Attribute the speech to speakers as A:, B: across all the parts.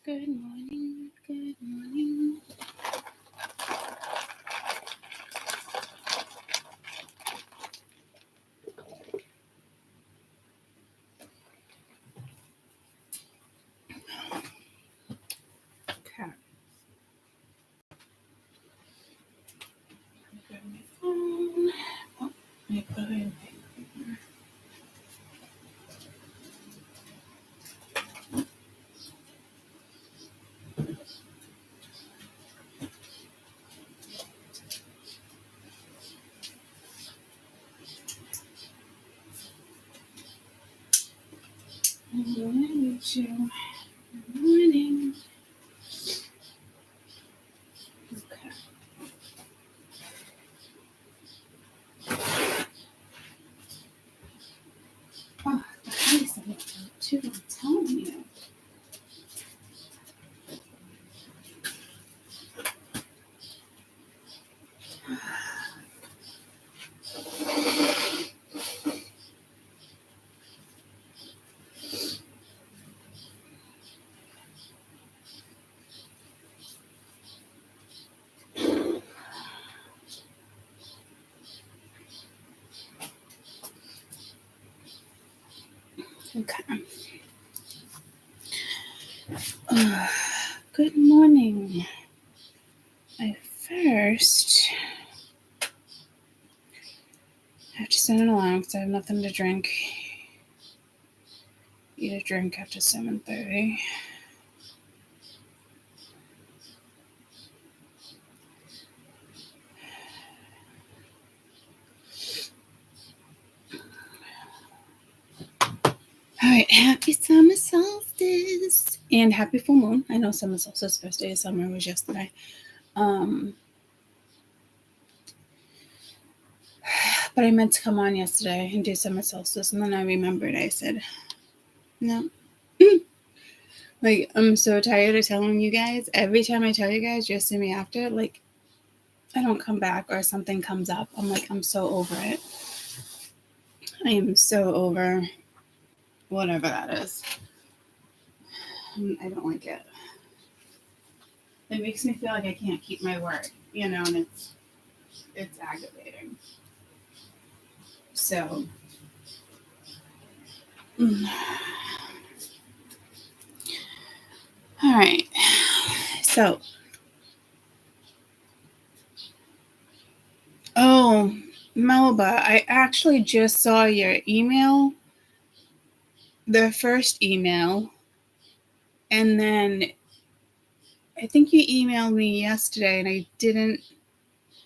A: Good morning, good morning. Okay. Grab my phone. Oh, my phone. Good morning, you. Good morning. Okay. Oh, the house I looked out too, I'm telling you. Okay. Good morning. I first have to set an alarm because I have nothing to drink. Eat a drink after 7:30. All right, happy summer solstice and happy full moon. I know summer solstice, first day of summer was yesterday. But I meant to come on yesterday and do summer solstice, and then I remembered. I said, no. Like, I'm so tired of telling you guys. Every time I tell you guys, just see me after. Like, I don't come back or something comes up. I'm like, I'm so over it. I am so over whatever that is. I don't like it. It makes me feel like I can't keep my word, and it's aggravating. So, all right. So, Melba, I actually just saw your email, the first email, and then I think you emailed me yesterday and I didn't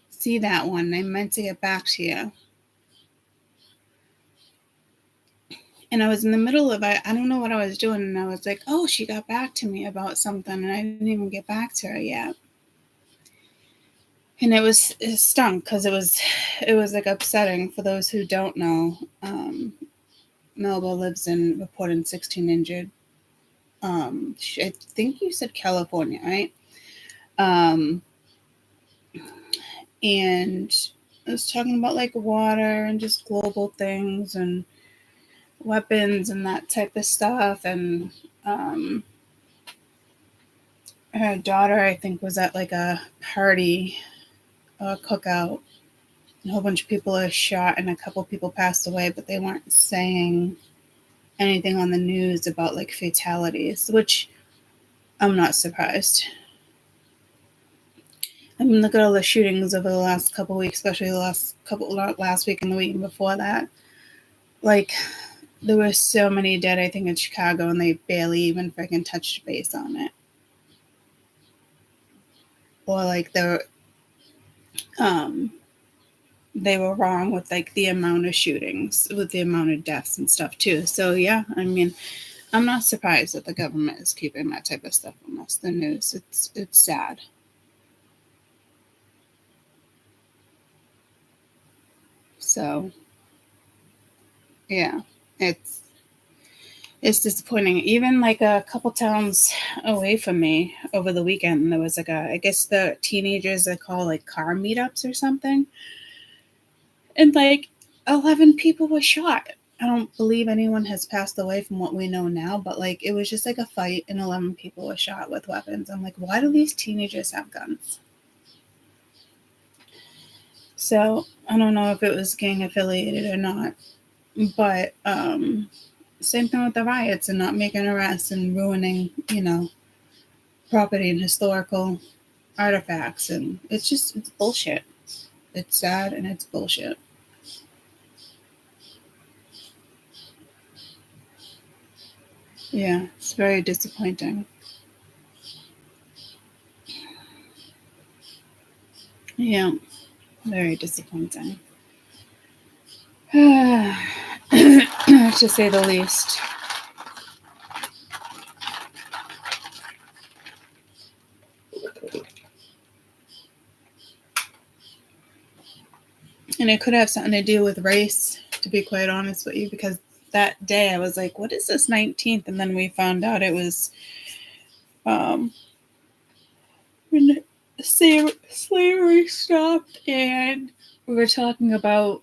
A: see that one. I meant to get back to you. And I was in the middle of it. I don't know what I was doing. And I was like, oh, she got back to me about something. And I didn't even get back to her yet. And it stunk because it was like upsetting. For those who don't know, Melba lives in reported 16 injured. I think you said California, right? And I was talking about like water and just global things and weapons and that type of stuff. And her daughter, I think, was at like a party, a cookout. A whole bunch of people are shot and a couple people passed away, but they weren't saying anything on the news about like fatalities, which I'm not surprised. I mean, look at all the shootings over the last couple of weeks, especially last week and the week before that. Like, there were so many dead, I think, in Chicago, and they barely even freaking touched base on it. Or like they were wrong with like the amount of shootings, with the amount of deaths and stuff too. So yeah, I mean, I'm not surprised that the government is keeping that type of stuff from us. The news, it's sad. So yeah, it's disappointing. Even like a couple towns away from me over the weekend, there was like I guess the teenagers they call like car meetups or something. And like 11 people were shot. I don't believe anyone has passed away from what we know now, but like it was just like a fight and 11 people were shot with weapons. I'm like, why do these teenagers have guns? So I don't know if it was gang affiliated or not, but same thing with the riots and not making arrests and ruining, property and historical artifacts, and it's bullshit. It's sad and it's bullshit. Yeah, it's very disappointing. Yeah, very disappointing. To say the least. And it could have something to do with race, to be quite honest with you, because that day I was like, what is this 19th? And then we found out it was when slavery stopped, and we were talking about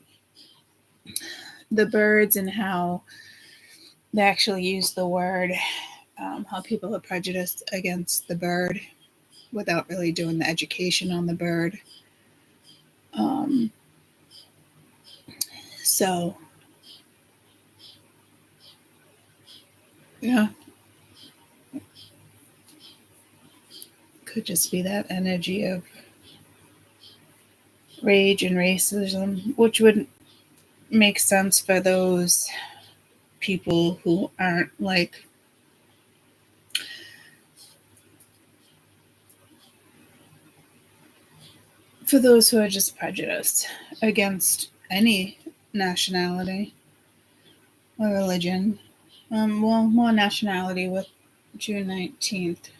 A: the birds and how they actually use the word, how people are prejudiced against the bird without really doing the education on the bird. So, yeah, could just be that energy of rage and racism, which would make sense for those people who aren't like for those who are just prejudiced against any nationality or religion. Well, more nationality with June 19th.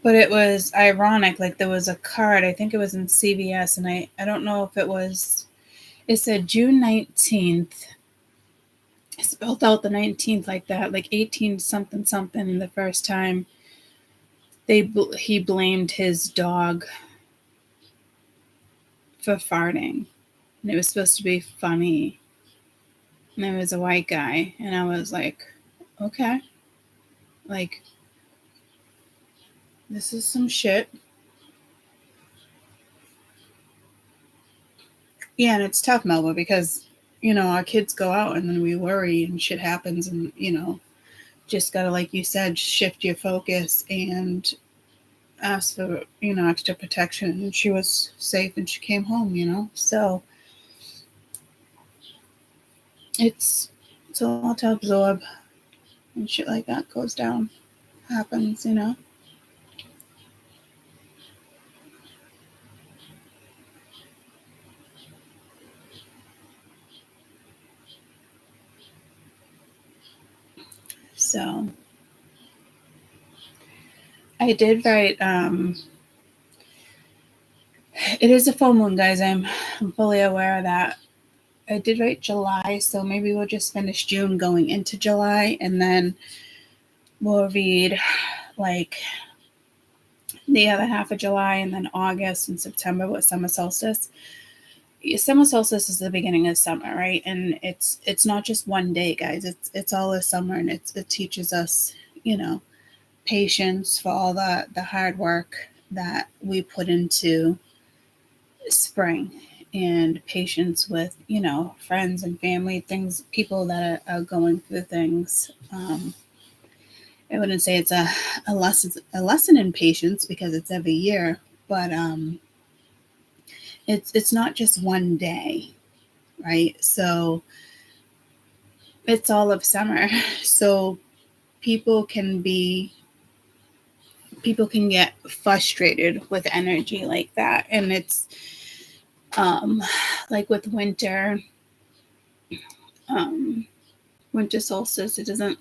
A: But it was ironic. Like there was a card, I think it was in CVS, and I don't know if it said June 19th. It spelled out the 19th like that, like 18 something something the first time. He blamed his dog for farting, and it was supposed to be funny. And it was a white guy, and I was like, okay, like this is some shit. Yeah, and it's tough, Melba, because our kids go out and then we worry and shit happens, and just gotta, like you said, shift your focus and ask for extra protection. And she was safe and she came home. So it's a lot to absorb, and shit like that goes down, happens. So I did write. It is a full moon, guys. I'm fully aware of that. I did write July, so maybe we'll just finish June going into July, and then we'll read like the other half of July, and then August and September with summer solstice. Summer solstice is the beginning of summer, right? And it's not just one day, guys. It's all of summer, and it teaches us, patience for all the hard work that we put into spring, and patience with friends and family, people that are going through things. I wouldn't say it's a lesson in patience, because it's every year, but it's not just one day, right? So it's all of summer. So people can get frustrated with energy like that, and it's like with winter solstice, it doesn't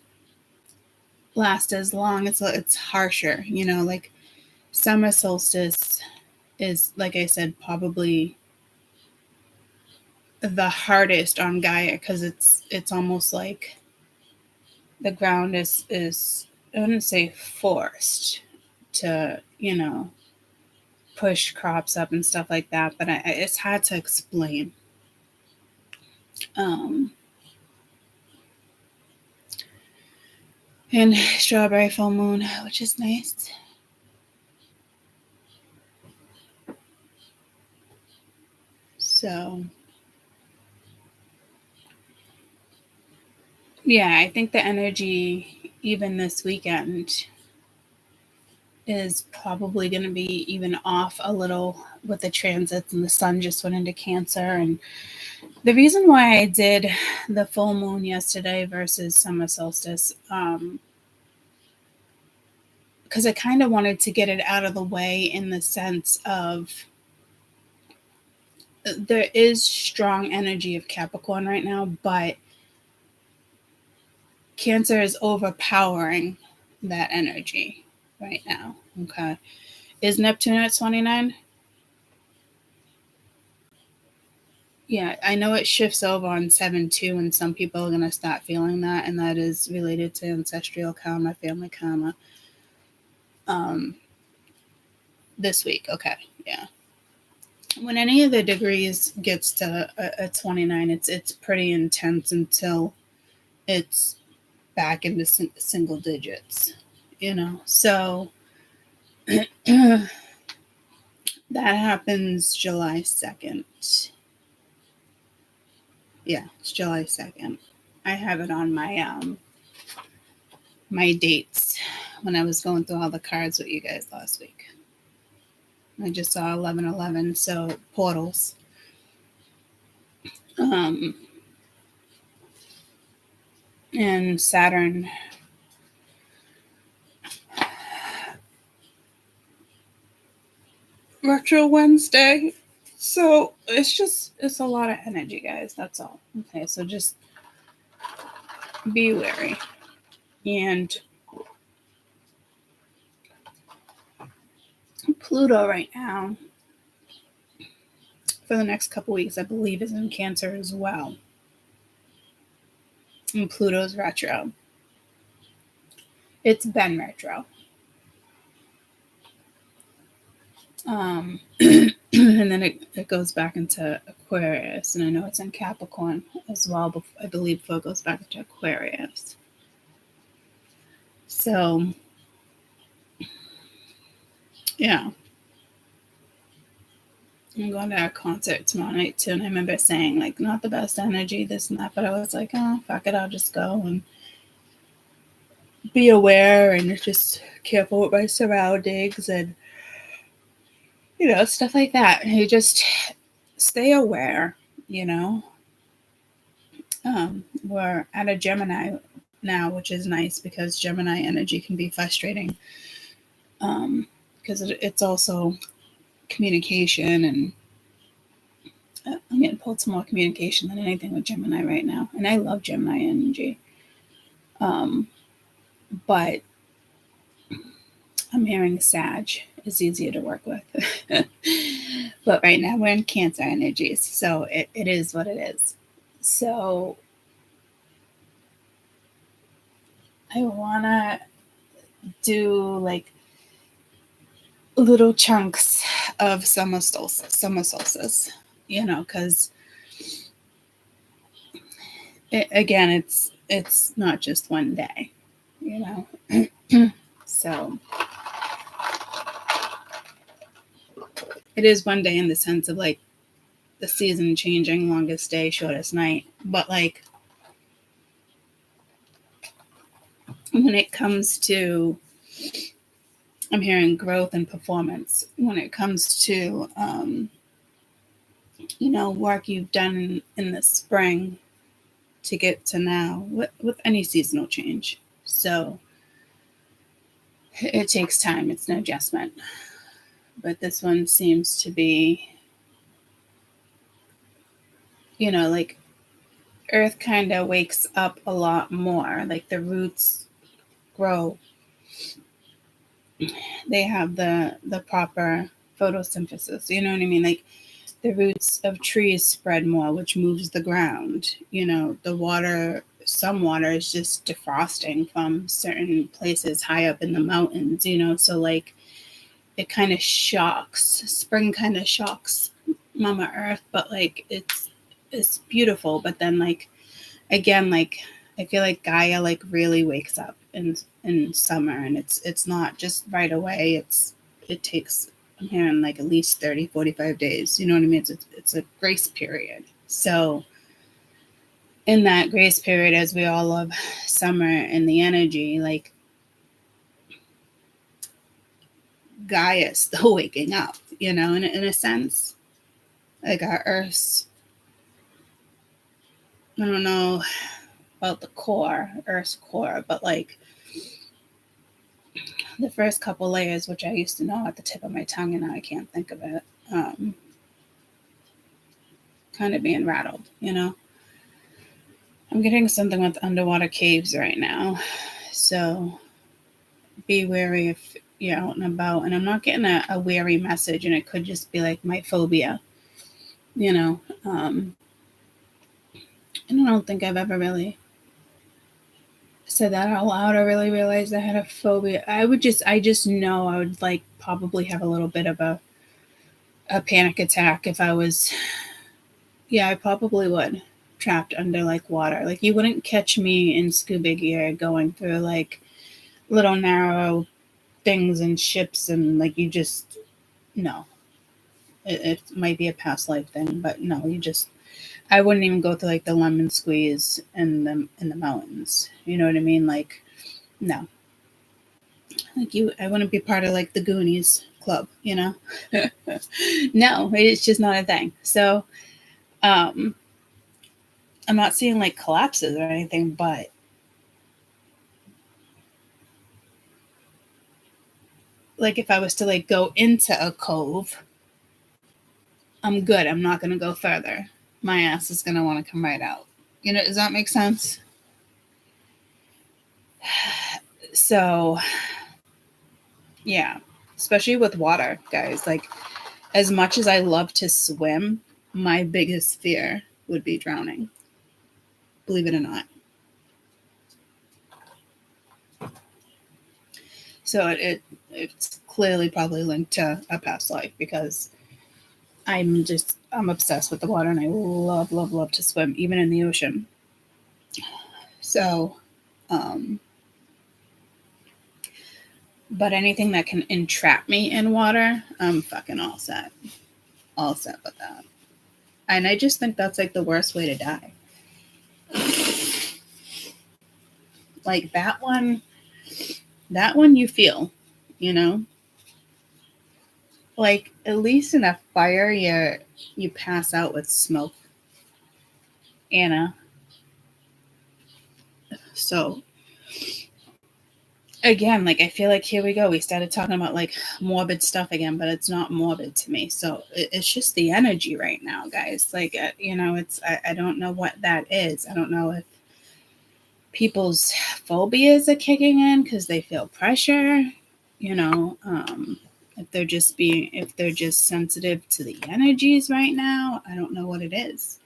A: last as long. It's harsher, like summer solstice is, like I said, probably the hardest on Gaia, because it's almost like the ground is I wouldn't say forced to push crops up and stuff like that, but it's hard to explain. And strawberry full moon, which is nice. So, yeah, I think the energy, even this weekend, is probably going to be even off a little with the transits, and the sun just went into Cancer. And the reason why I did the full moon yesterday versus summer solstice, because I kind of wanted to get it out of the way, in the sense of there is strong energy of Capricorn right now, but Cancer is overpowering that energy right now. Okay. Is Neptune at 29? Yeah, I know it shifts over on 7-2, and some people are going to start feeling that, and that is related to ancestral karma, family karma. This week, okay, yeah. When any of the degrees gets to a 29, it's pretty intense until it's back into single digits, So that happens July 2nd. Yeah, it's July 2nd. I have it on my dates when I was going through all the cards with you guys last week. I just saw 11/11, so portals. And Saturn retro Wednesday. So it's a lot of energy, guys. That's all. Okay, so just be wary. And Pluto right now, for the next couple weeks, I believe, is in Cancer as well. And Pluto's retro. It's been retro. And then it goes back into Aquarius, and I know it's in Capricorn as well, but I believe before it goes back into Aquarius. So, yeah. I'm going to a concert tomorrow night too, and I remember saying, like, not the best energy, this and that, but I was like, oh, fuck it, I'll just go and be aware and just careful with my surroundings and, stuff like that. And you just stay aware, We're at a Gemini now, which is nice, because Gemini energy can be frustrating, because it's also communication, and I'm getting pulled to more communication than anything with Gemini right now, and I love Gemini energy, but I'm hearing Sag is easier to work with. But right now we're in Cancer energies, so it is what it is. So I want to do like little chunks of summer solstice, because again, it's not just one day, So it is one day in the sense of like the season changing, longest day, shortest night. But like when it comes to, I'm hearing growth and performance. When it comes to, work you've done in the spring to get to now, with any seasonal change. So it takes time. It's an adjustment. But this one seems to be, like Earth kind of wakes up a lot more. Like the roots grow. They have the proper photosynthesis. You know what I mean? Like the roots of trees spread more, which moves the ground. The water, some water is just defrosting from certain places high up in the mountains, so like it kind of shocks. Spring kind of shocks Mama Earth, but like it's beautiful. But then like again, like I feel like Gaia like really wakes up in summer, and it's not just right away. It takes, I'm hearing, like at least 30, 45 days. You know what I mean? It's a grace period. So in that grace period, as we all love summer and the energy, like Gaia is still waking up, you know, in a sense. Like our Earth's, I don't know about the core, Earth's core, but like the first couple layers, which I used to know at the tip of my tongue, and now I can't think of it, kind of being rattled, you know. I'm getting something with underwater caves right now, so be wary if you're out and about. And I'm not getting a wary message, and it could just be like my phobia, you know. And I don't think I've ever really said that out loud or really realized I had a phobia. I just know I would like probably have a little bit of a panic attack if I was, yeah, I probably would, trapped under like water. Like you wouldn't catch me in scuba gear going through like little narrow things and ships, and like you just, no. It might be a past life thing, but no, I wouldn't even go through like the lemon squeeze in the mountains. You know what I mean? Like, no. Like I wouldn't be part of like the Goonies club, you know? No, it's just not a thing. So, I'm not seeing like collapses or anything, but like if I was to like go into a cove, I'm good. I'm not going to go further. My ass is going to want to come right out. You know, does that make sense? So, yeah, especially with water, guys. Like, as much as I love to swim, my biggest fear would be drowning. Believe it or not. So it's clearly probably linked to a past life, because I'm obsessed with the water, and I love, love, love to swim, even in the ocean. So, but anything that can entrap me in water, I'm fucking all set. All set with that. And I just think that's like the worst way to die. Like that one you feel, you know? Like at least in a fire, you pass out with smoke. Anna. So again, like I feel like here we go. We started talking about like morbid stuff again, but it's not morbid to me. So it's just the energy right now, guys. Like you know, I don't know what that is. I don't know if people's phobias are kicking in because they feel pressure. You know, if they're just sensitive to the energies right now. I don't know what it is.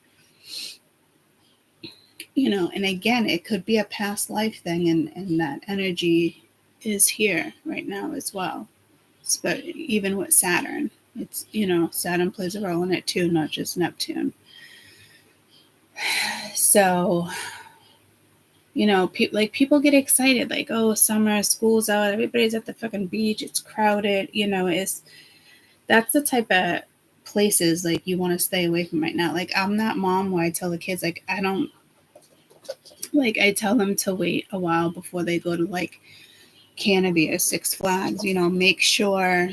A: You know, and again, it could be a past life thing, and that energy is here right now as well. But even with Saturn, it's, you know, Saturn plays a role in it too, not just Neptune. So, you know, people get excited, like, oh, summer, school's out, everybody's at the fucking beach, it's crowded. You know, that's the type of places like you want to stay away from right now. Like I'm that mom where I tell the kids, like, I tell them to wait a while before they go to like Canopy or Six Flags. You know, make sure,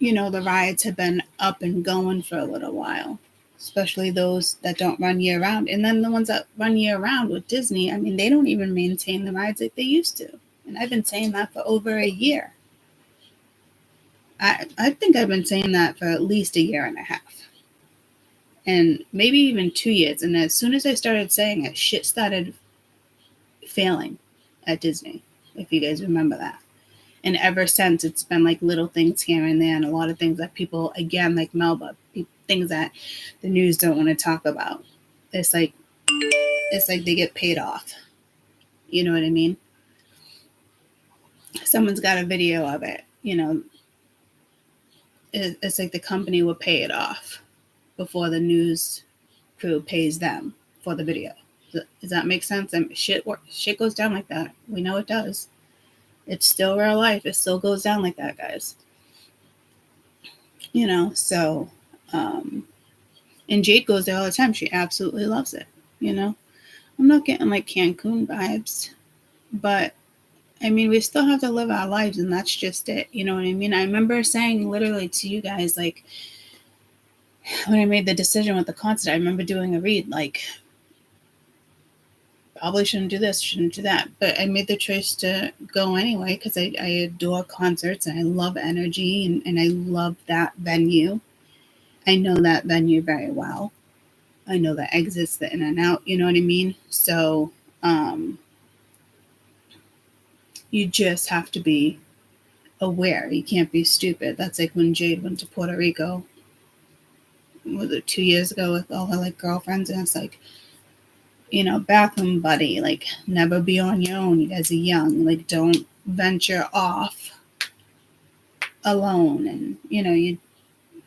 A: you know, the rides have been up and going for a little while, especially those that don't run year round. And then the ones that run year round with Disney, I mean, they don't even maintain the rides like they used to. And I've been saying that for over a year. I think I've been saying that for at least a year and a half. And maybe even 2 years. And as soon as I started saying it, shit started failing at Disney, if you guys remember that. And ever since, it's been like little things here and there, and a lot of things that people, again, like Melba, things that the news don't want to talk about. It's like they get paid off. You know what I mean? Someone's got a video of it. it's like the company will pay it off before the news crew pays them for the video. Does that make sense? I mean, shit goes down like that. We know it does. It's still real life. It still goes down like that, guys. So, and Jade goes there all the time. She absolutely loves it. I'm not getting like Cancun vibes, but I mean, we still have to live our lives, and that's just it. You know what I mean? I remember saying literally to you guys, like, when I made the decision with the concert, I remember doing a read, like, probably shouldn't do this, shouldn't do that. But I made the choice to go anyway because I adore concerts and I love energy and I love that venue. I know that venue very well. I know the exits, the in and out, you know what I mean? So you just have to be aware. You can't be stupid. That's like when Jade went to Puerto Rico, was it 2 years ago, with all her like girlfriends, and it's like, bathroom buddy, like, never be on your own. You guys are young, like, don't venture off alone. And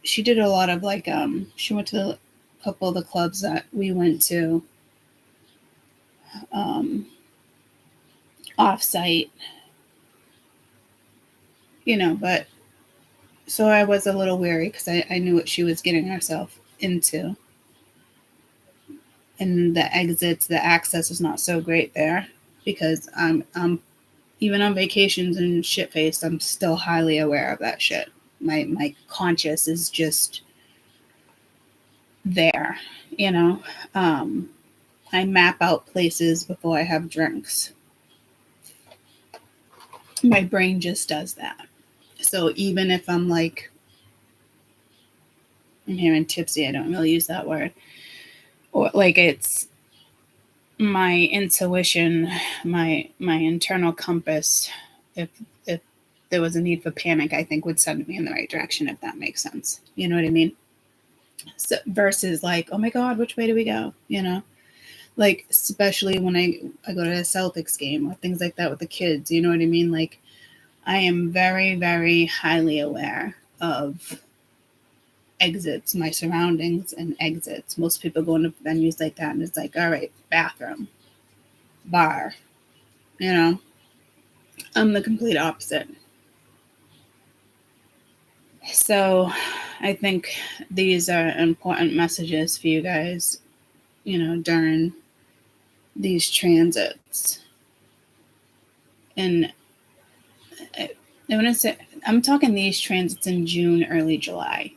A: she did a lot of like she went to a couple of the clubs that we went to off-site, but so I was a little wary because I knew what she was getting herself into. And the exits, the access is not so great there because I'm even on vacations and shit-faced, I'm still highly aware of that shit. My conscious is just there, I map out places before I have drinks. My brain just does that. So even if I'm like, I'm hearing tipsy, I don't really use that word. Or like it's my intuition, my internal compass, if there was a need for panic, I think would send me in the right direction, if that makes sense. You know what I mean? So versus like, oh my God, which way do we go? Like, especially when I go to a Celtics game or things like that with the kids, you know what I mean? Like, I am very, very highly aware of exits, my surroundings and exits. Most people go into venues like that and it's like, all right, bathroom, bar, I'm the complete opposite. So I think these are important messages for you guys, during these transits. And I'm talking these transits in June, early July,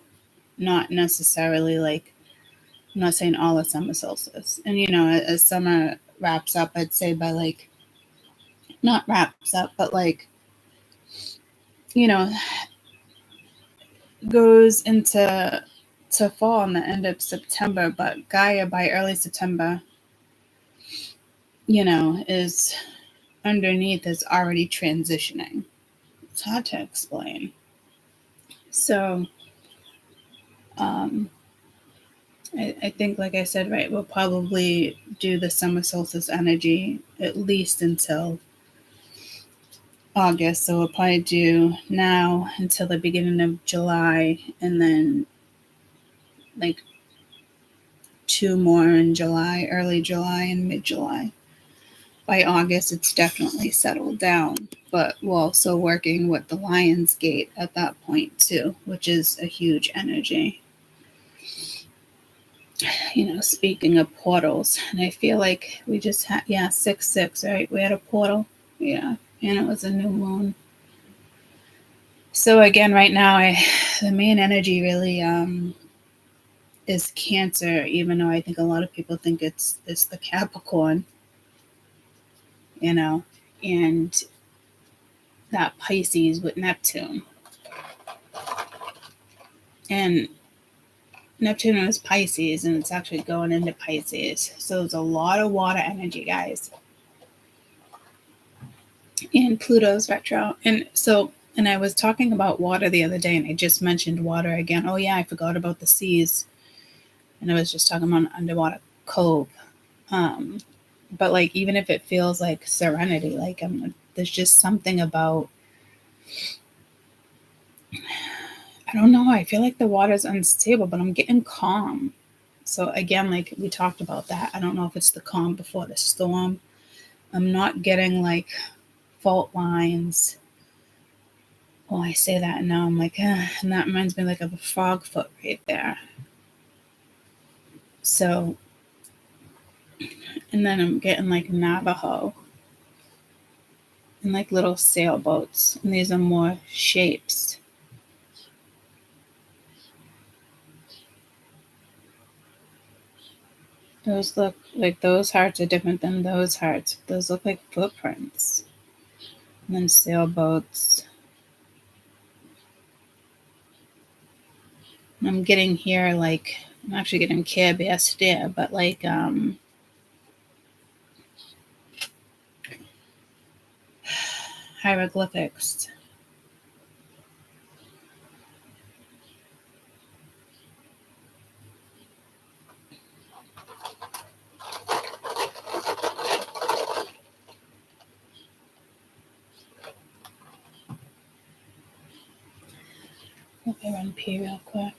A: not necessarily like, I'm not saying all of summer solstice. And, as summer wraps up, I'd say by like, not wraps up, but like, goes into fall in the end of September, but Gaia by early September, is underneath, is already transitioning. It's hard to explain. So, I think, like I said, right, we'll probably do the summer solstice energy at least until August. So we'll probably do now until the beginning of July, and then like 2 more in July, early July and mid-July. By August, it's definitely settled down, but we're also working with the Lion's Gate at that point too, which is a huge energy. Speaking of portals, and I feel like we just had, 6/6, right? We had a portal, and it was a new moon. So again, right now, the main energy really is Cancer, even though I think a lot of people think it's the Capricorn, and that Pisces with Neptune. And Neptune is Pisces, and it's actually going into Pisces. So there's a lot of water energy, guys. And Pluto's retro. And I was talking about water the other day, and I just mentioned water again. Oh, yeah, I forgot about the seas. And I was just talking about an underwater cove. But, like, even if it feels like serenity, like, there's just something about I don't know. I feel like the water's unstable, but I'm getting calm. So again, like we talked about that. I don't know if it's the calm before the storm. I'm not getting like fault lines. Oh, I say that and now I'm like, and that reminds me like of a frog foot right there. So, and then I'm getting like Navajo and like little sailboats, and these are more shapes. Those look like those hearts are different than those hearts. Those look like footprints. And then sailboats. And I'm getting here like I'm actually getting Care Bear stare, but like hieroglyphics. Let me run pee real quick.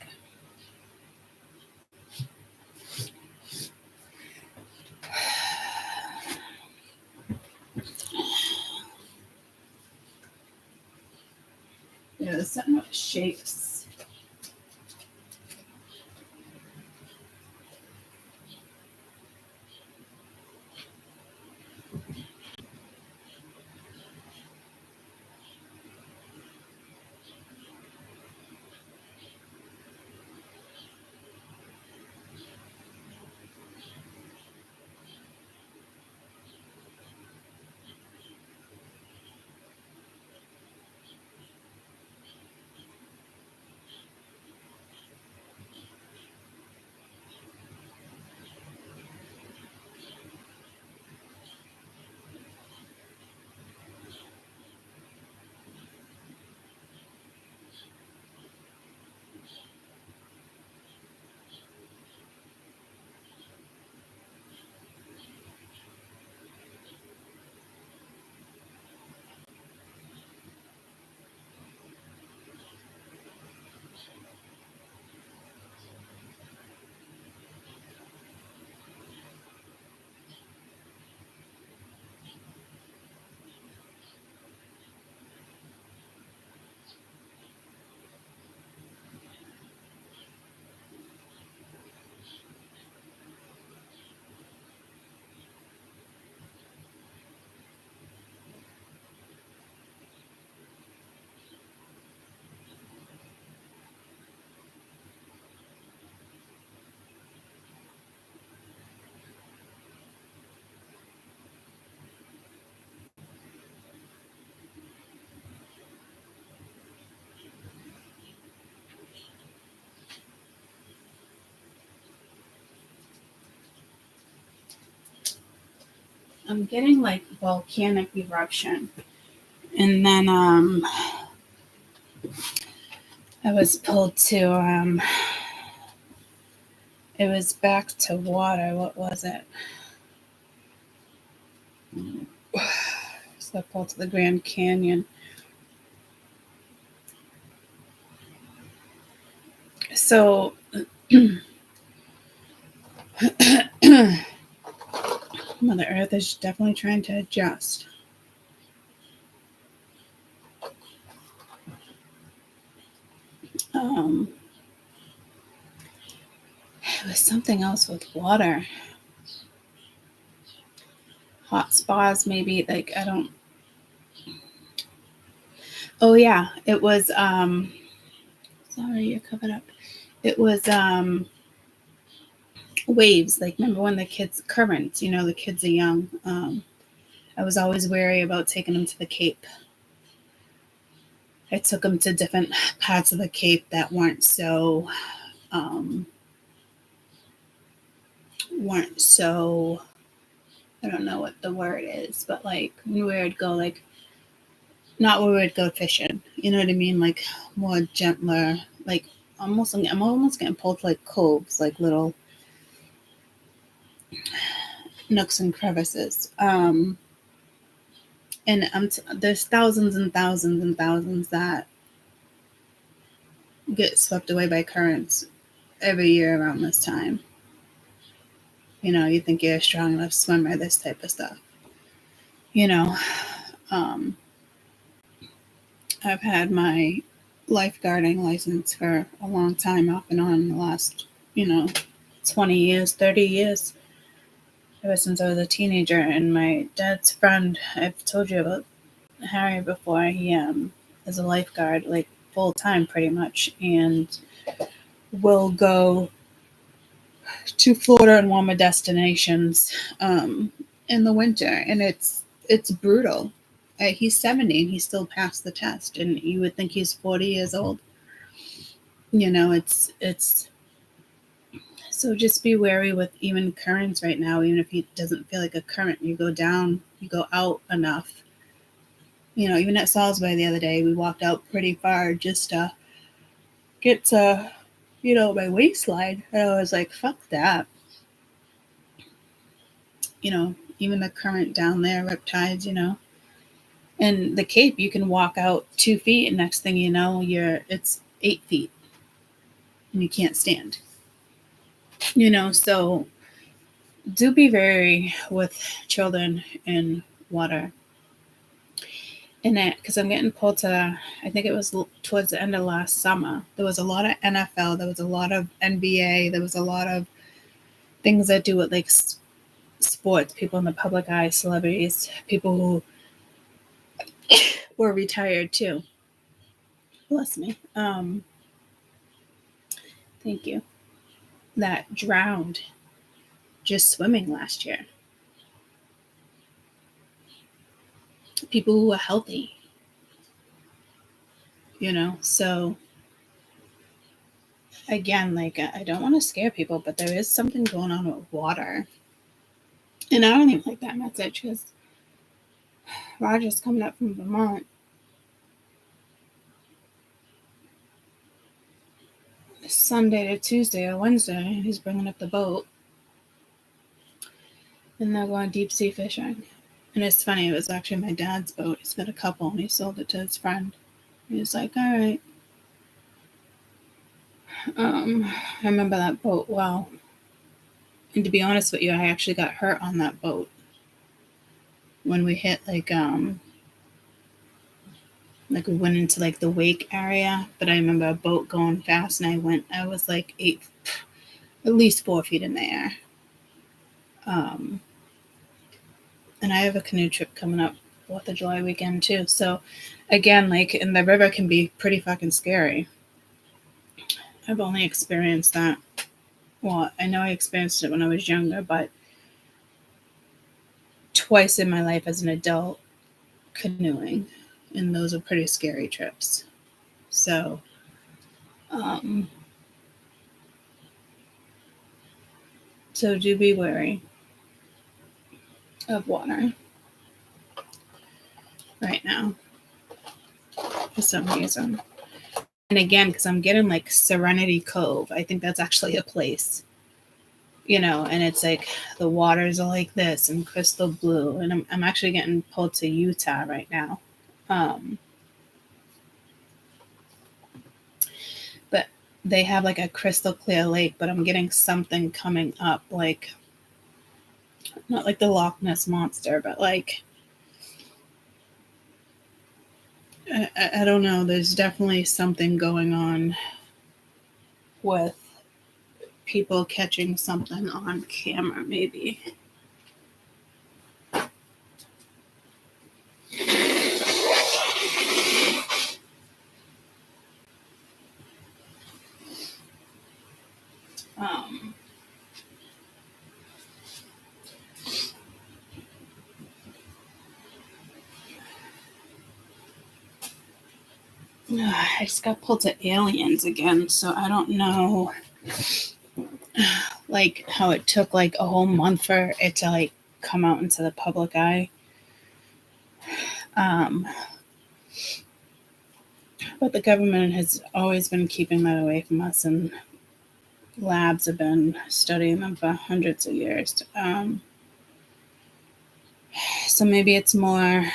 A: Yeah, there's something with shapes. I'm getting like volcanic eruption. And then I was pulled to it was back to water. What was it? So I pulled to the Grand Canyon. So Mother Earth is definitely trying to adjust. It was something else with water. Hot spas, maybe, like, I don't. Oh, yeah, it was, sorry, you're covered up. It was, waves, like, remember when the kids, currents, the kids are young. I was always wary about taking them to the Cape. I took them to different parts of the Cape that weren't so, I don't know what the word is, but like where I'd go, like not where we'd go fishing. You know what I mean? Like more gentler, like I'm almost getting pulled to like coves, like little nooks and crevices. And there's thousands and thousands and thousands that get swept away by currents every year around this time. You think you're a strong enough swimmer, this type of stuff. Um, I've had my lifeguarding license for a long time, off and on, the last, 20 years, 30 years, ever since I was a teenager. And my dad's friend, I've told you about Harry before, he is a lifeguard, like full time pretty much, and will go to Florida and warmer destinations in the winter, and it's brutal. He's 70 and he still passed the test, and you would think he's 40 years old. It's so just be wary with even currents right now. Even if it doesn't feel like a current, you go down, you go out enough. Even at Salisbury the other day, we walked out pretty far just to get to, my waistline. And I was like, fuck that. Even the current down there, riptides, And the Cape, you can walk out 2 feet, and next thing you know, it's 8 feet, and you can't stand. So do be very with children in water. And that, because I'm getting pulled to, I think it was towards the end of last summer, there was a lot of NFL, there was a lot of NBA, there was a lot of things that do with like sports, people in the public eye, celebrities, people who were retired too. Bless me. Thank you. That drowned just swimming last year. People who were healthy. So again, like, I don't want to scare people, but there is something going on with water. And I don't even like that message because Roger's coming up from Vermont Sunday to Tuesday or Wednesday, and he's bringing up the boat. And they're going deep sea fishing. And it's funny, it was actually my dad's boat. He's got a couple, and he sold it to his friend. He was like, all right. I remember that boat well. And to be honest with you, I actually got hurt on that boat when we hit like we went into like the wake area. But I remember a boat going fast, and I was like at least 4 feet in the air. And I have a canoe trip coming up 4th of July weekend too. So again, like, in the river can be pretty fucking scary. I've only experienced that. Well, I know I experienced it when I was younger, but twice in my life as an adult canoeing. And those are pretty scary trips. So, so do be wary of water right now for some reason. And again, because I'm getting like Serenity Cove. I think that's actually a place. And it's like the waters are like this and crystal blue. And I'm actually getting pulled to Utah right now. But they have like a crystal clear lake, but I'm getting something coming up, like, not like the Loch Ness Monster, but like, I don't know. There's definitely something going on with people catching something on camera, maybe. I just got pulled to aliens again, so I don't know, like, how it took like a whole month for it to like come out into the public eye. But the government has always been keeping that away from us, and labs have been studying them for hundreds of years. So maybe it's more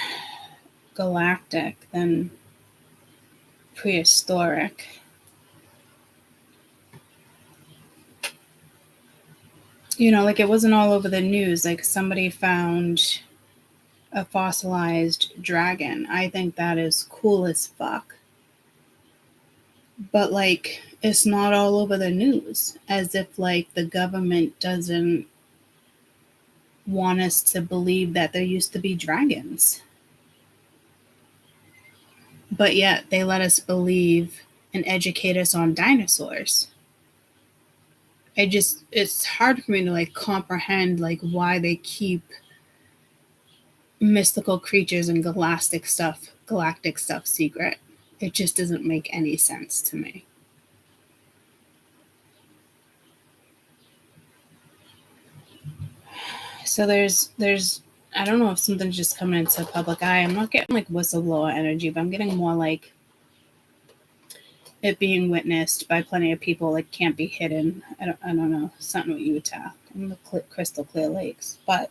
A: galactic than prehistoric. like it wasn't all over the news. Like somebody found a fossilized dragon. I think that is cool as fuck. But like it's not all over the news, as if like the government doesn't want us to believe that there used to be dragons. But yet they let us believe and educate us on dinosaurs. It's hard for me to like comprehend like why they keep mystical creatures and galactic stuff secret. It just doesn't make any sense to me. So there's I don't know if something's just coming into the public eye. I'm not getting like whistleblower energy, but I'm getting more like it being witnessed by plenty of people, like can't be hidden. I don't know, something with Utah and the crystal clear lakes, but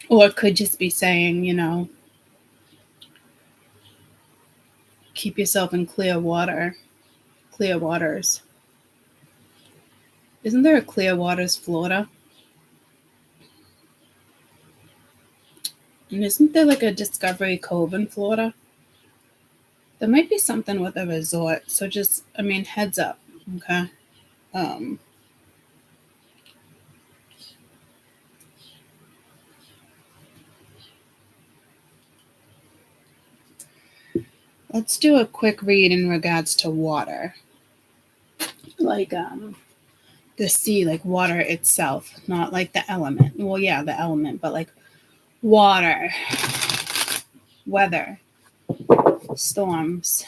A: or it could just be saying, keep yourself in clear waters. Isn't there a Clear Waters, Florida? And isn't there like a Discovery Cove in Florida? There might be something with a resort. So just, heads up, okay? Let's do a quick read in regards to water. Like the sea, like water itself, not like the element. Well, yeah, the element, but like water, weather, storms.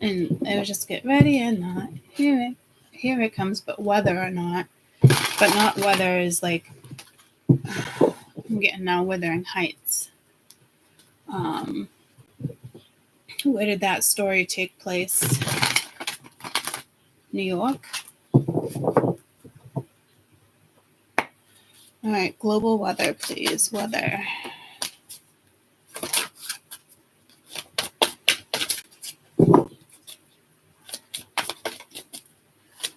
A: And I would just get ready and not here it comes, but whether or not, but not weather is like I'm getting now Wuthering Heights. Where did that story take place? New York. All right, global weather, please. Weather.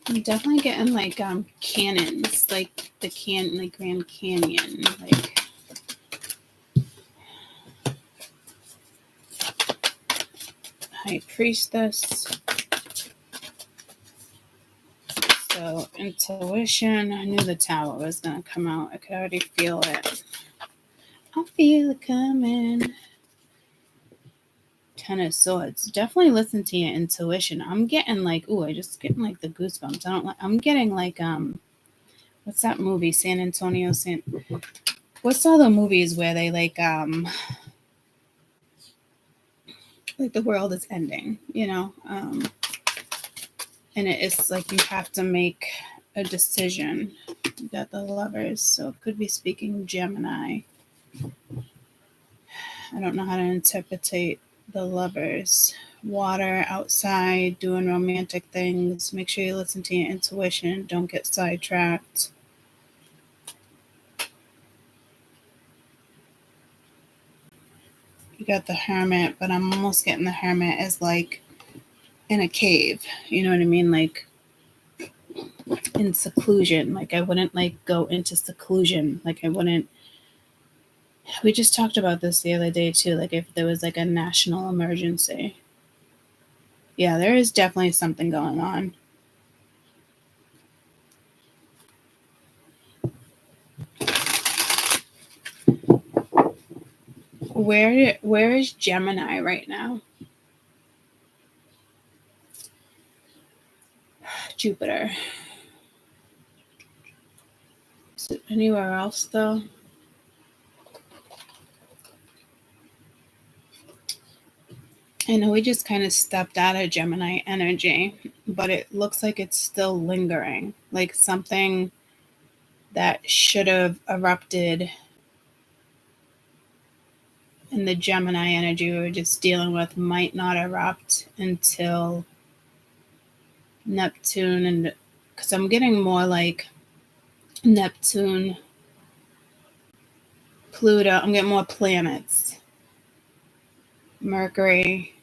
A: I'm definitely getting like canyons, like the Grand Canyon, like High Priestess. So intuition. I knew the Tower was gonna come out. I could already feel it. I feel it coming. Ten of Swords. Definitely listen to your intuition. I'm getting like, I just getting like the goosebumps. I'm getting like what's that movie? San Antonio. What's all the movies where they like the world is ending, and it's like you have to make a decision. You got the Lovers, so it could be speaking Gemini. I don't know how to interpretate the Lovers. Water, outside, doing romantic things. Make sure you listen to your intuition. Don't get sidetracked. You got the Hermit, but I'm almost getting the Hermit as like in a cave. You know what I mean? Like in seclusion. Like I wouldn't like go into seclusion. Like I wouldn't. We just talked about this the other day too. Like if there was like a national emergency. Yeah, there is definitely something going on. Where is Gemini right now? Jupiter. Is it anywhere else though? I know we just kind of stepped out of Gemini energy, but it looks like it's still lingering. Like something that should have erupted and the Gemini energy we were just dealing with might not erupt until Neptune, and because I'm getting more like Neptune, Pluto, I'm getting more planets, Mercury,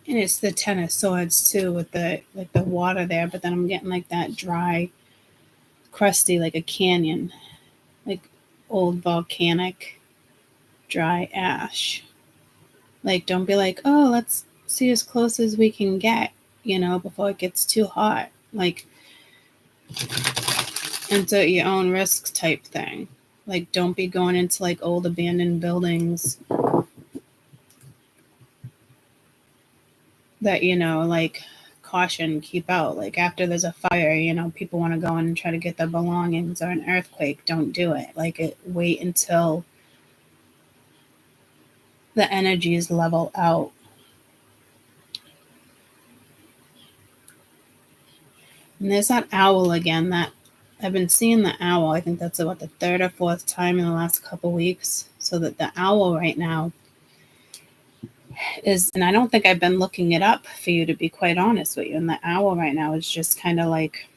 A: and it's the Ten of Swords too, with the like the water there, but then I'm getting like that dry, crusty, like a canyon, like old volcanic dry ash. Like, don't be like, oh, let's see as close as we can get, before it gets too hot. Like, into your own risk type thing. Like, don't be going into like old abandoned buildings that, like, caution, keep out. Like, after there's a fire, people want to go in and try to get their belongings, or an earthquake. Don't do it. Like, wait until the energies level out. And there's that owl again that I've been seeing the owl. I think that's about the third or fourth time in the last couple weeks. So that the owl right now is, and I don't think I've been looking it up for you, to be quite honest with you. And the owl right now is just kind of like,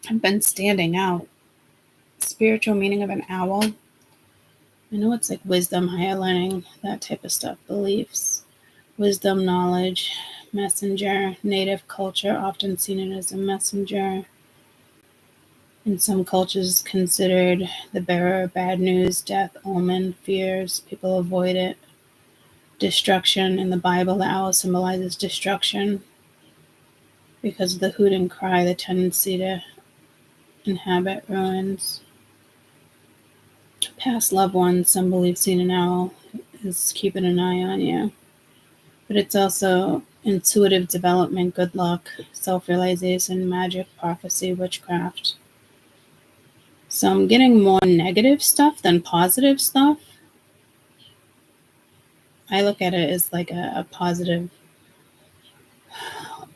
A: I've been standing out. Spiritual meaning of an owl. I know it's like wisdom, higher learning, that type of stuff. Beliefs, wisdom, knowledge, messenger, native culture, often seen it as a messenger. In some cultures, considered the bearer of bad news, death, omen, fears. People avoid it. Destruction. In the Bible, the owl symbolizes destruction because of the hoot and cry, the tendency to inhabit ruins. Past loved ones, some believe seeing an owl is keeping an eye on you. But it's also intuitive development, good luck, self-realization, magic, prophecy, witchcraft. So I'm getting more negative stuff than positive stuff. I look at it as like a positive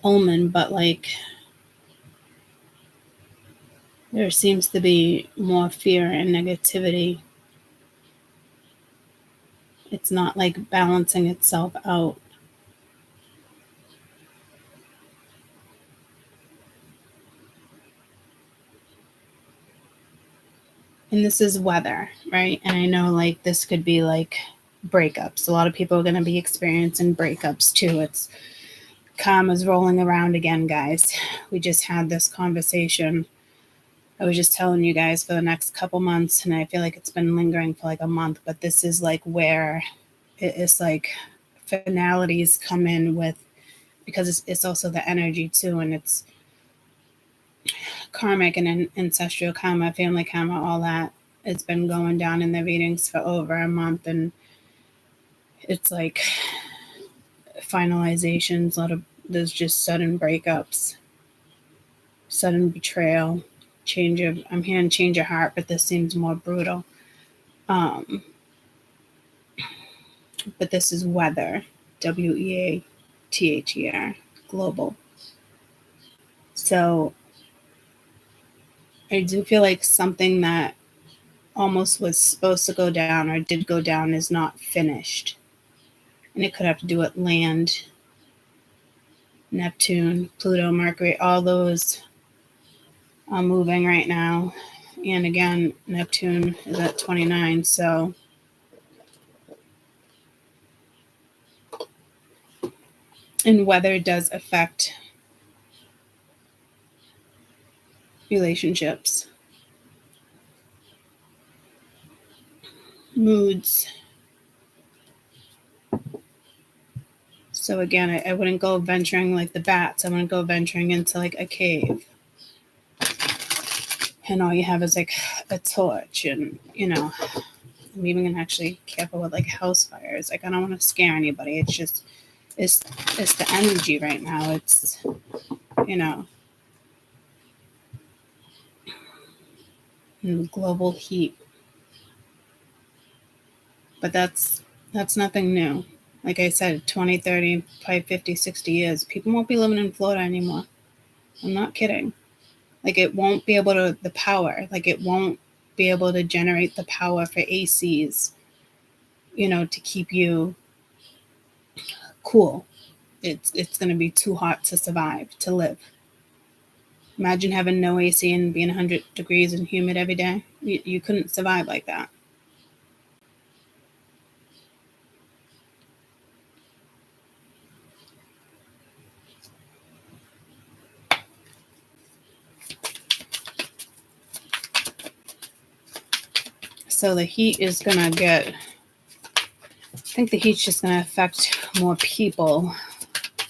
A: omen, but like there seems to be more fear and negativity. It's not like balancing itself out. And this is weather, right? And I know like this could be like breakups. A lot of people are going to be experiencing breakups too. It's karma's rolling around again, guys. We just had this conversation. I was just telling you guys for the next couple months, and I feel like it's been lingering for like a month, but this is like where it's like finalities come in with, because it's also the energy too, and it's karmic and ancestral karma, family karma, all that. It's been going down in the readings for over a month, and it's like finalizations. There's just sudden breakups, sudden betrayal, I'm hearing change of heart, but this seems more brutal. But this is weather, WEATHER, global. So I do feel like something that almost was supposed to go down or did go down is not finished. And it could have to do with land, Neptune, Pluto, Mercury, all those are moving right now. And again, Neptune is at 29, so and weather does affect relationships, moods. So again, I wouldn't go venturing like the bats. I wouldn't go venturing into like a cave. And all you have is like a torch, and I'm even gonna actually careful with like house fires. Like I don't want to scare anybody. It's just it's the energy right now. It's global heat. But that's nothing new. Like I said, 20, 30, probably 50, 60 years, people won't be living in Florida anymore. I'm not kidding. Like it won't be able to, the power, like it won't be able to generate the power for ACs, to keep you cool. It's going to be too hot to survive, to live. Imagine having no AC and being 100 degrees and humid every day. You couldn't survive like that. So the heat is going to I think the heat's just going to affect more people.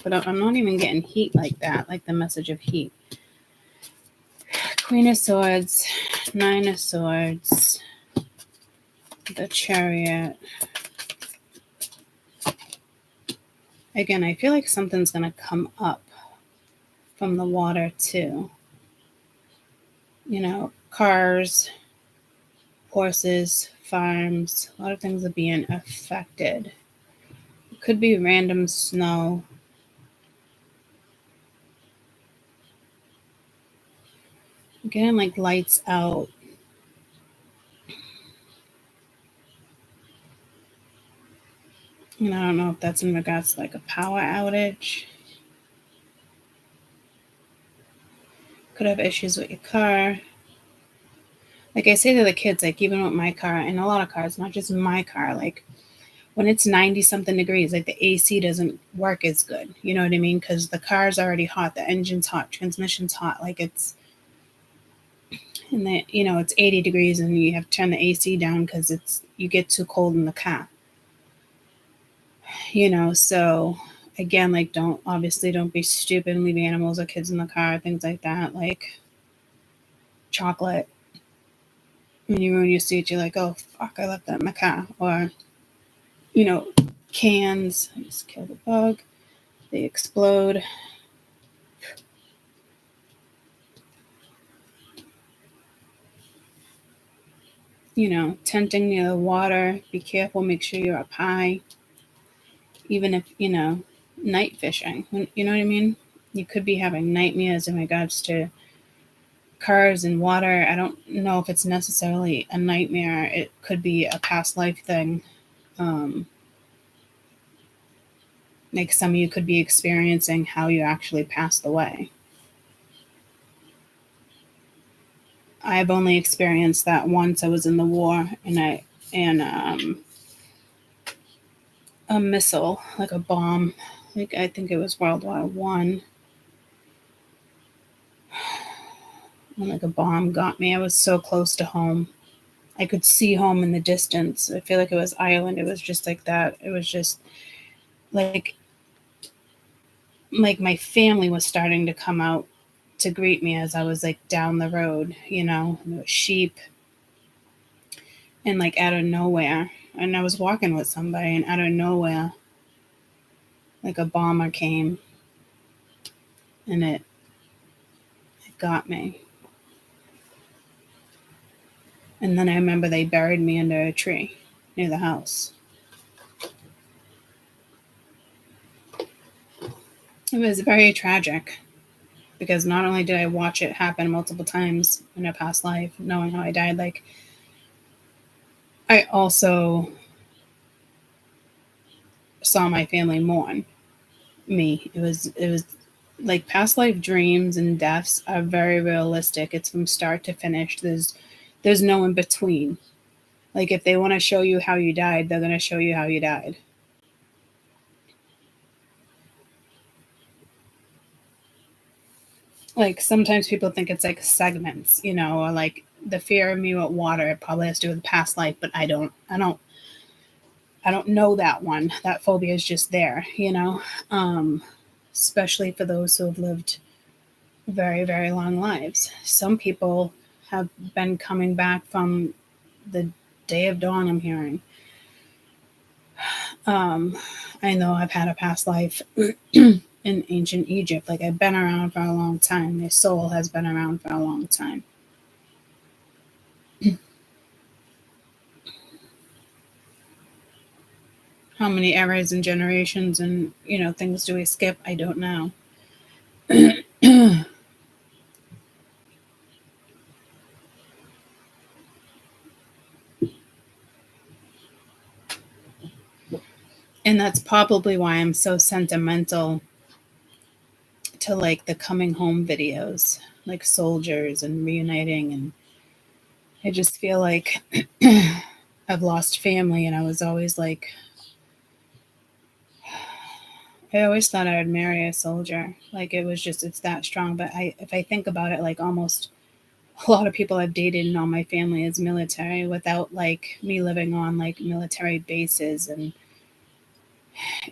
A: But I'm not even getting heat like that, like the message of heat. Queen of Swords, Nine of Swords, the Chariot. Again, I feel like something's going to come up from the water too. Cars, horses, farms, a lot of things are being affected. It could be random snow. Getting like lights out. I don't know if that's in regards to like a power outage. Could have issues with your car. Like I say to the kids, like even with my car and a lot of cars, not just my car, like when it's 90 something degrees, like the AC doesn't work as good. You know what I mean? Because the car's already hot, the engine's hot, transmission's hot. Like it's, and that, it's 80 degrees and you have to turn the AC down because you get too cold in the car. So again, like don't be stupid and leave animals or kids in the car, things like that. Like chocolate. When you ruin your seat, you're like, oh fuck, I left that in my car. Or, cans. I just killed a bug. They explode. Tenting near the water. Be careful. Make sure you're up high. Even if, night fishing. You know what I mean? You could be having nightmares in regards to cars and water. I don't know if it's necessarily a nightmare. It could be a past life thing. Like some of you could be experiencing how you actually passed away. I've only experienced that once. I was in the war and a missile, like a bomb. Like I think it was World War I. And like a bomb got me. I was so close to home. I could see home in the distance. I feel like it was Ireland. It was just like that. It was just like my family was starting to come out to greet me as I was like down the road, there was sheep and like out of nowhere. And I was walking with somebody and out of nowhere, like a bomber came and it got me. And then I remember they buried me under a tree near the house. It was very tragic because not only did I watch it happen multiple times in a past life, knowing how I died, like I also saw my family mourn me. It was like past life dreams and deaths are very realistic. It's from start to finish. There's no in between. Like if they want to show you how you died, they're going to show you how you died. Like sometimes people think it's like segments, or like the fear of me with water, it probably has to do with past life, but I don't know that one. That phobia is just there, especially for those who have lived very, very long lives. Some people have been coming back from the day of dawn, I'm hearing. I know I've had a past life in ancient Egypt. Like I've been around for a long time. My soul has been around for a long time. How many eras and generations and things do we skip? I don't know. And that's probably why I'm so sentimental to like the coming home videos, like soldiers and reuniting. And I just feel like I've lost family, and I was always like, I always thought I would marry a soldier. Like it was just, it's that strong. But if I think about it, like almost a lot of people I've dated and all my family is military, without like me living on like military bases and,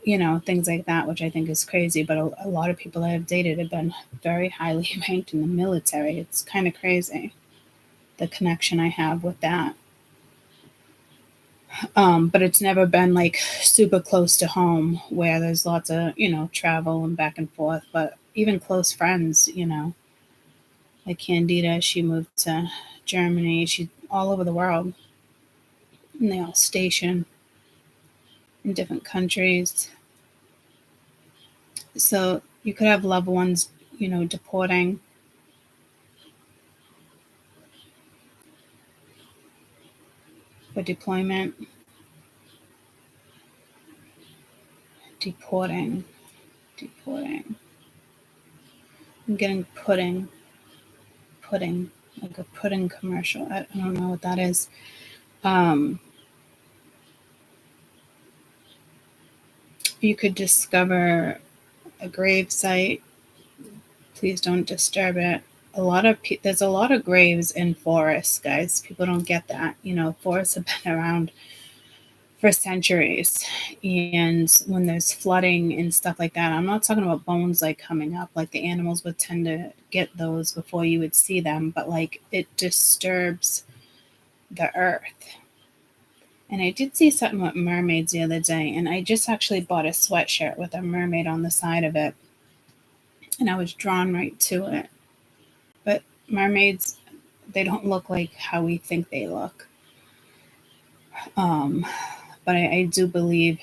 A: you know, things like that, which I think is crazy. But a lot of people I have dated have been very highly ranked in the military. It's kind of crazy, the connection I have with that. But it's never been like super close to home where there's lots of, you know, travel and back and forth. But even close friends, you know, like Candida, she moved to Germany. She's all over the world, and they all station in different countries. So you could have loved ones, you know, deporting. For deployment, deporting, deporting. I'm getting pudding, like a pudding commercial. I don't know what that is. Um, you could discover a grave site. Please don't disturb it. There's a lot of graves in forests, guys. People don't get that. You know, forests have been around for centuries. And when there's flooding and stuff like that, I'm not talking about bones like coming up, like the animals would tend to get those before you would see them, but like it disturbs the earth. And I did see something with mermaids the other day, and I just actually bought a sweatshirt with a mermaid on the side of it, and I was drawn right to it. But mermaids, they don't look like how we think they look. Um, but I do believe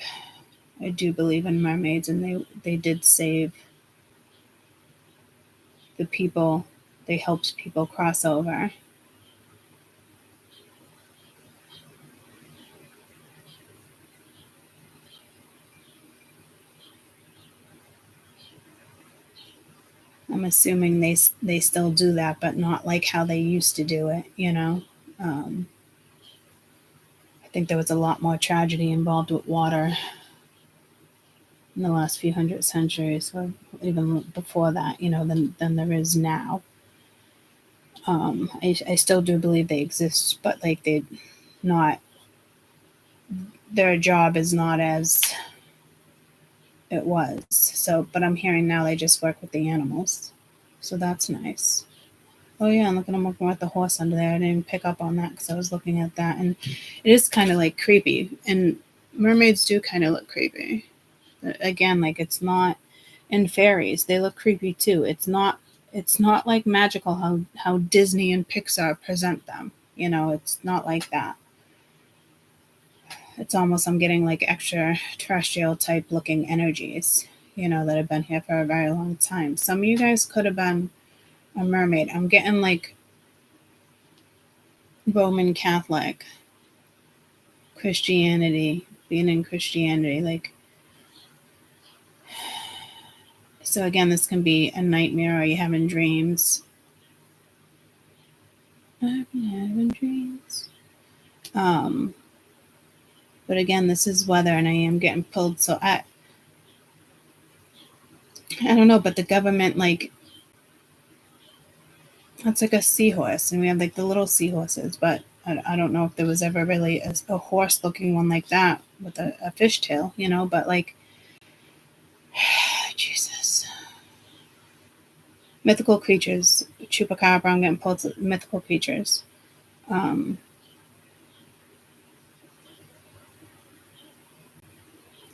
A: in mermaids, and they did save the people. They helped people cross over. I'm assuming they still do that, but not like how they used to do it. You know, um, I think there was a lot more tragedy involved with water in the last few hundred centuries, or even before that. You know, than there is now. I still do believe they exist, but like they not their job is not as it was. So, but I'm hearing now they just work with the animals, so that's nice. Oh yeah, and look at I'm looking at the horse under there. I didn't pick up on that because I was looking at that, and it is kind of like creepy. And mermaids do kind of look creepy. Again, like it's not. And fairies, they look creepy too. It's not like magical how Disney and Pixar present them. You know, it's not like that. It's almost I'm getting like extraterrestrial type looking energies, you know, that have been here for a very long time. Some of you guys could have been a mermaid. I'm getting like Roman Catholic, Christianity, being in Christianity, like so again, this can be a nightmare or you having dreams. I've been having dreams. But again, this is weather and I am getting pulled. So I don't know, but the government like it's like a seahorse, and we have like the little seahorses, but I don't know if there was ever really a horse looking one like that with a fishtail, you know, but like, Jesus. Mythical creatures. Chupacabra, I'm getting pulled to mythical creatures. Um,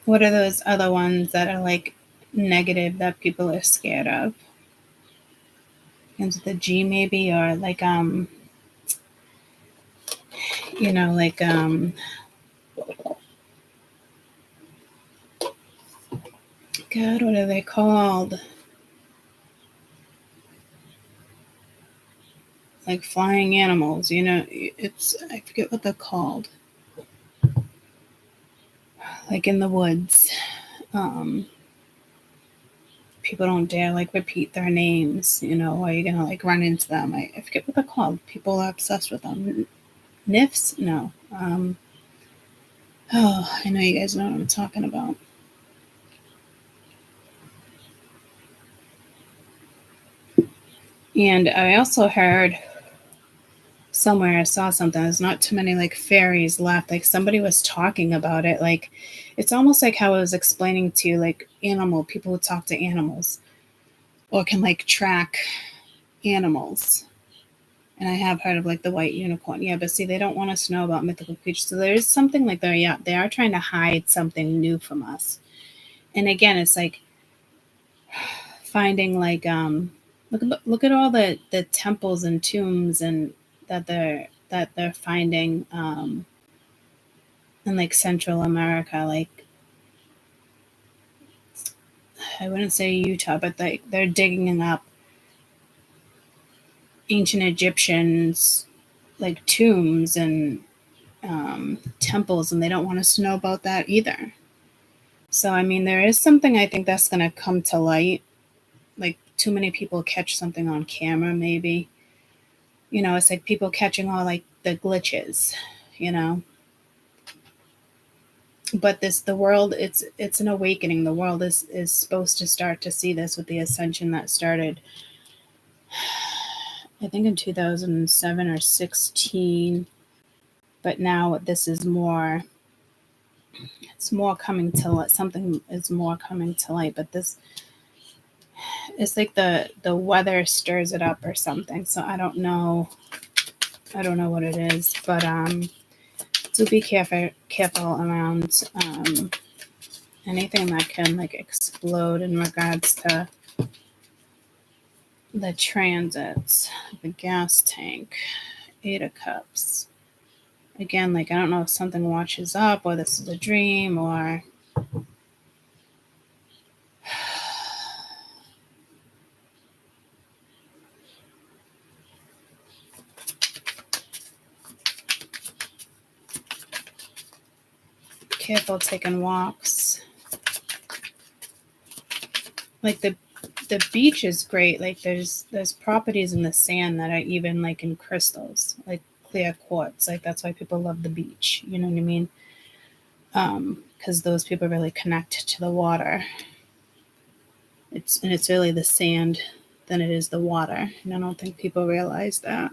A: what are those other ones that are like negative that people are scared of? Ends with a G maybe, or like, you know, like, God, what are they called? Like flying animals, you know, it's, I forget what they're called. like in the woods. People don't dare like repeat their names, or you're gonna like run into them. I forget what they're called. People are obsessed with them. Nifs? No. Oh, I know you guys know what I'm talking about. And I also heard somewhere, I saw something, there's not too many like fairies left. Like somebody was talking about it. Like it's almost like how I was explaining to you, like people who talk to animals or can like track animals. And I have heard of like the white unicorn. Yeah, but see, they don't want us to know about mythical creatures. So there is something like that. Yeah, they are trying to hide something new from us. And again, it's like finding like look at all the temples and tombs and that they're finding in like Central America. Like I wouldn't say Utah, but they're digging up ancient Egyptians like tombs and temples, and they don't want us to know about that either. So I mean, there is something I think that's going to come to light. Like too many people catch something on camera, maybe. It's like people catching all like the glitches, But the world, it's an awakening. The world is supposed to start to see this with the ascension that started, I think, in 2007 or 16. But now this is more. It's more coming to light. Something is more coming to light. But it's like the weather stirs it up or something. So I don't know. I don't know what it is, but so be careful around anything that can like explode in regards to the transits. The gas tank, 8 of Cups. Again, like I don't know if something washes up or this is a dream or careful taking walks. Like the beach is great. Like there's properties in the sand that are even like in crystals, like clear quartz. Like that's why people love the beach. You know what I mean? Because those people really connect to the water. It's really the sand than it is the water, and I don't think people realize that.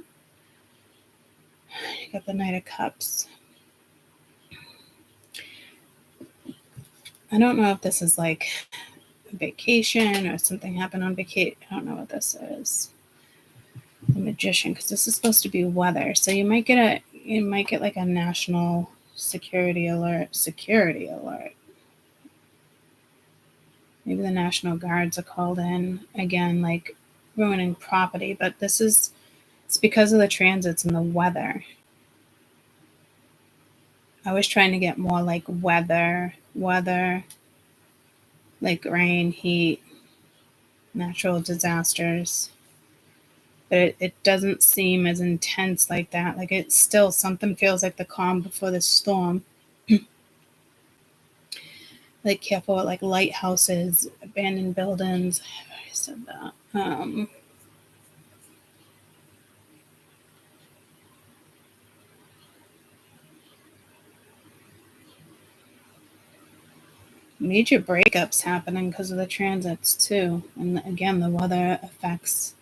A: You got the Knight of Cups. I don't know if this is like a vacation or something happened on vacation. I don't know what this is. The Magician, because this is supposed to be weather, so you might get like a national security alert. Maybe the National Guards are called in again, like ruining property. But it's because of the transits and the weather. I was trying to get more like weather, like rain, heat, natural disasters. But it doesn't seem as intense like that. Like it's still something feels like the calm before the storm. Like careful with like lighthouses, abandoned buildings. I said that. Major breakups happening because of the transits too. And again, the weather affects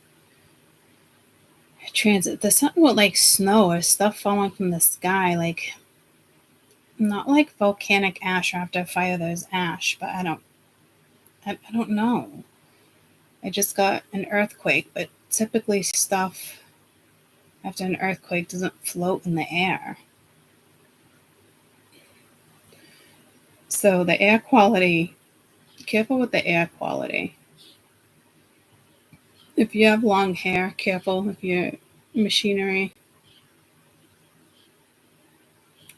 A: transit. There's something with like snow or stuff falling from the sky, like not like volcanic ash, or after a fire there's ash, but I don't know. I just got an earthquake, but typically stuff after an earthquake doesn't float in the air. So the air quality, careful with the air quality. If you have long hair, careful if you're machinery.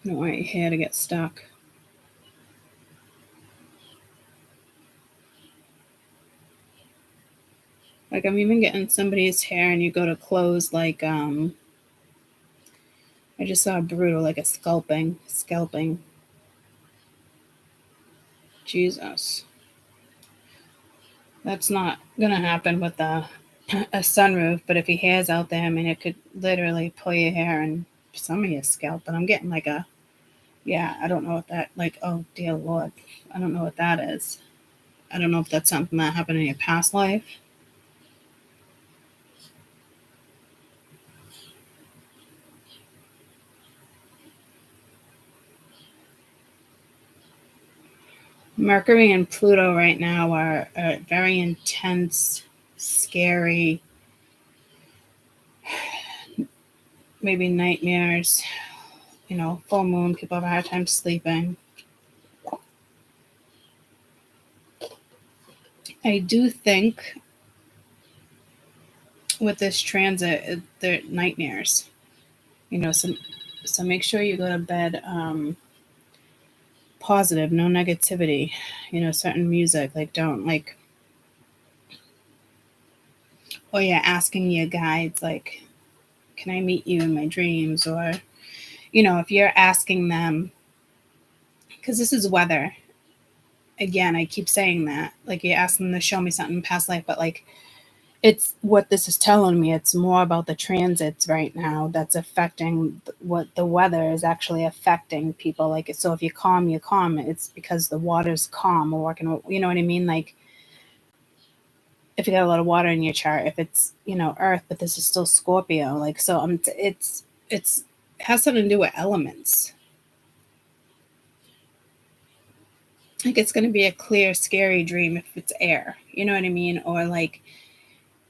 A: You don't want your hair to get stuck. Like I'm even getting somebody's hair and you go to close like I just saw a brutal, like a scalping. Jesus. That's not gonna happen with a sunroof, but if he has out there, I mean, it could literally pull your hair and some of your scalp. But I'm getting like a, yeah, I don't know what that, like, oh dear Lord, I don't know what that is. I don't know if that's something that happened in your past life. Mercury and Pluto right now are very intense, scary, maybe nightmares. You know, full moon, people have a hard time sleeping. I do think with this transit, they're nightmares. You know, so make sure you go to bed positive, no negativity. You know, certain music, like don't like, oh yeah, asking your guides like, can I meet you in my dreams? Or, you know, if you're asking them, because this is weather. Again, I keep saying that. Like you ask them to show me something in past life, but like it's what this is telling me. It's more about the transits right now that's affecting what the weather is actually affecting people. Like, so if you're calm, you're calm. It's because the water's calm or working, you know what I mean? Like if you got a lot of water in your chart, if it's, you know, earth, but this is still Scorpio. Like, so it has something to do with elements. Like it's going to be a clear, scary dream if it's air, you know what I mean? Or like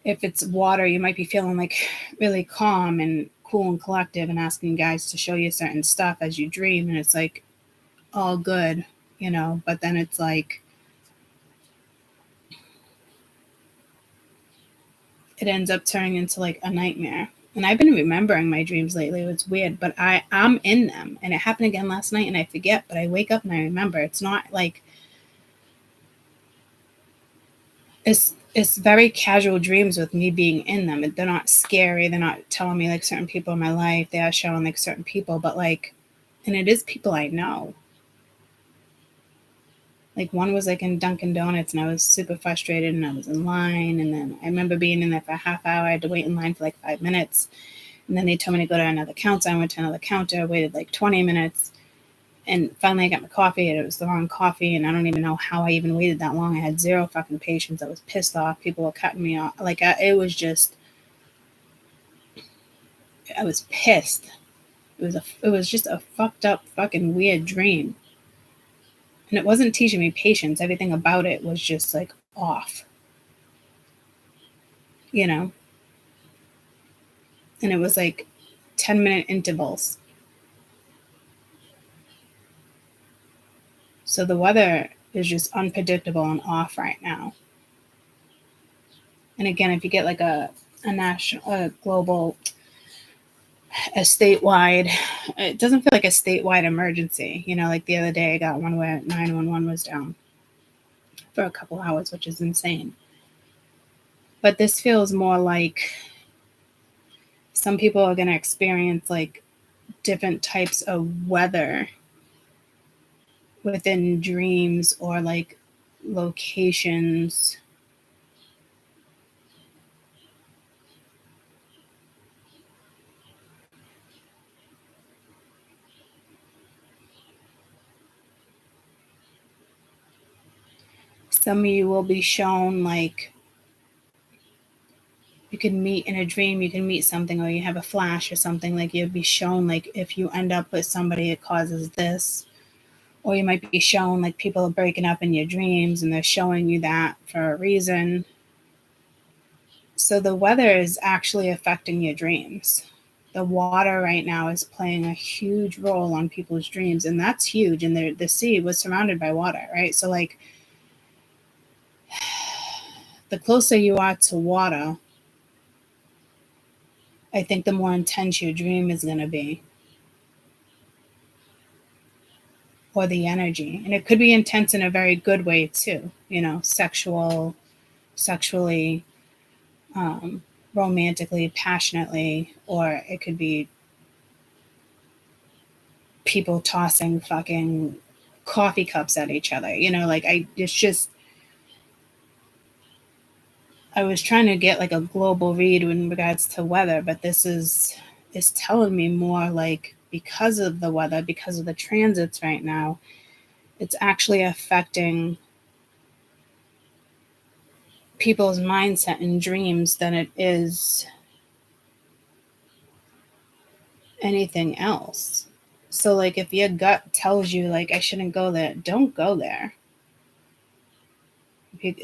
A: if it's water, you might be feeling like really calm and cool and collective and asking guys to show you certain stuff as you dream. And it's like all good, you know, but then it's like, it ends up turning into like a nightmare. And I've been remembering my dreams lately. It's weird, but I'm in them. And it happened again last night and I forget, but I wake up and I remember. It's not like, it's very casual dreams with me being in them. They're not scary. They're not telling me like certain people in my life. They are showing like certain people, but like, and it is people I know. Like one was like in Dunkin' Donuts and I was super frustrated and I was in line. And then I remember being in there for a half hour. I had to wait in line for like 5 minutes. And then they told me to go to another counter. I went to another counter, waited like 20 minutes. And finally I got my coffee and it was the wrong coffee. And I don't even know how I even waited that long. I had zero fucking patience. I was pissed off. People were cutting me off. Like it was just, I was pissed. It was just a fucked up fucking weird dream. And it wasn't teaching me patience. Everything about it was just like off, you know? And it was like 10-minute intervals. So the weather is just unpredictable and off right now. And again, if you get like a national, a global, a statewide, it doesn't feel like a statewide emergency. You know, like the other day I got one where 911 was down for a couple hours, which is insane. But this feels more like some people are going to experience like different types of weather within dreams or like locations. Some of you will be shown like you can meet in a dream, you can meet something, or you have a flash or something, like you'll be shown like if you end up with somebody it causes this. Or you might be shown like people are breaking up in your dreams and they're showing you that for a reason. So the weather is actually affecting your dreams. The water right now is playing a huge role on people's dreams, and that's huge. And the sea was surrounded by water, right? So like the closer you are to water, I think the more intense your dream is going to be, or the energy. And it could be intense in a very good way too, you know, sexually, romantically, passionately, or it could be people tossing fucking coffee cups at each other. Like I was trying to get like a global read in regards to weather, but this is telling me more like because of the weather, because of the transits right now, it's actually affecting people's mindset and dreams than it is anything else. So like if your gut tells you like I shouldn't go there, don't go there. If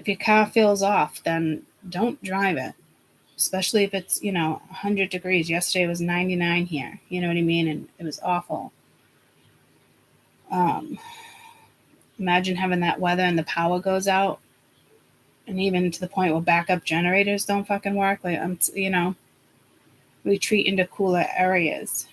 A: your car feels off, then don't drive it. Especially if it's 100 degrees. Yesterday it was 99 here. You know what I mean? And it was awful. Imagine having that weather and the power goes out, and even to the point where backup generators don't fucking work. Like retreat into cooler areas.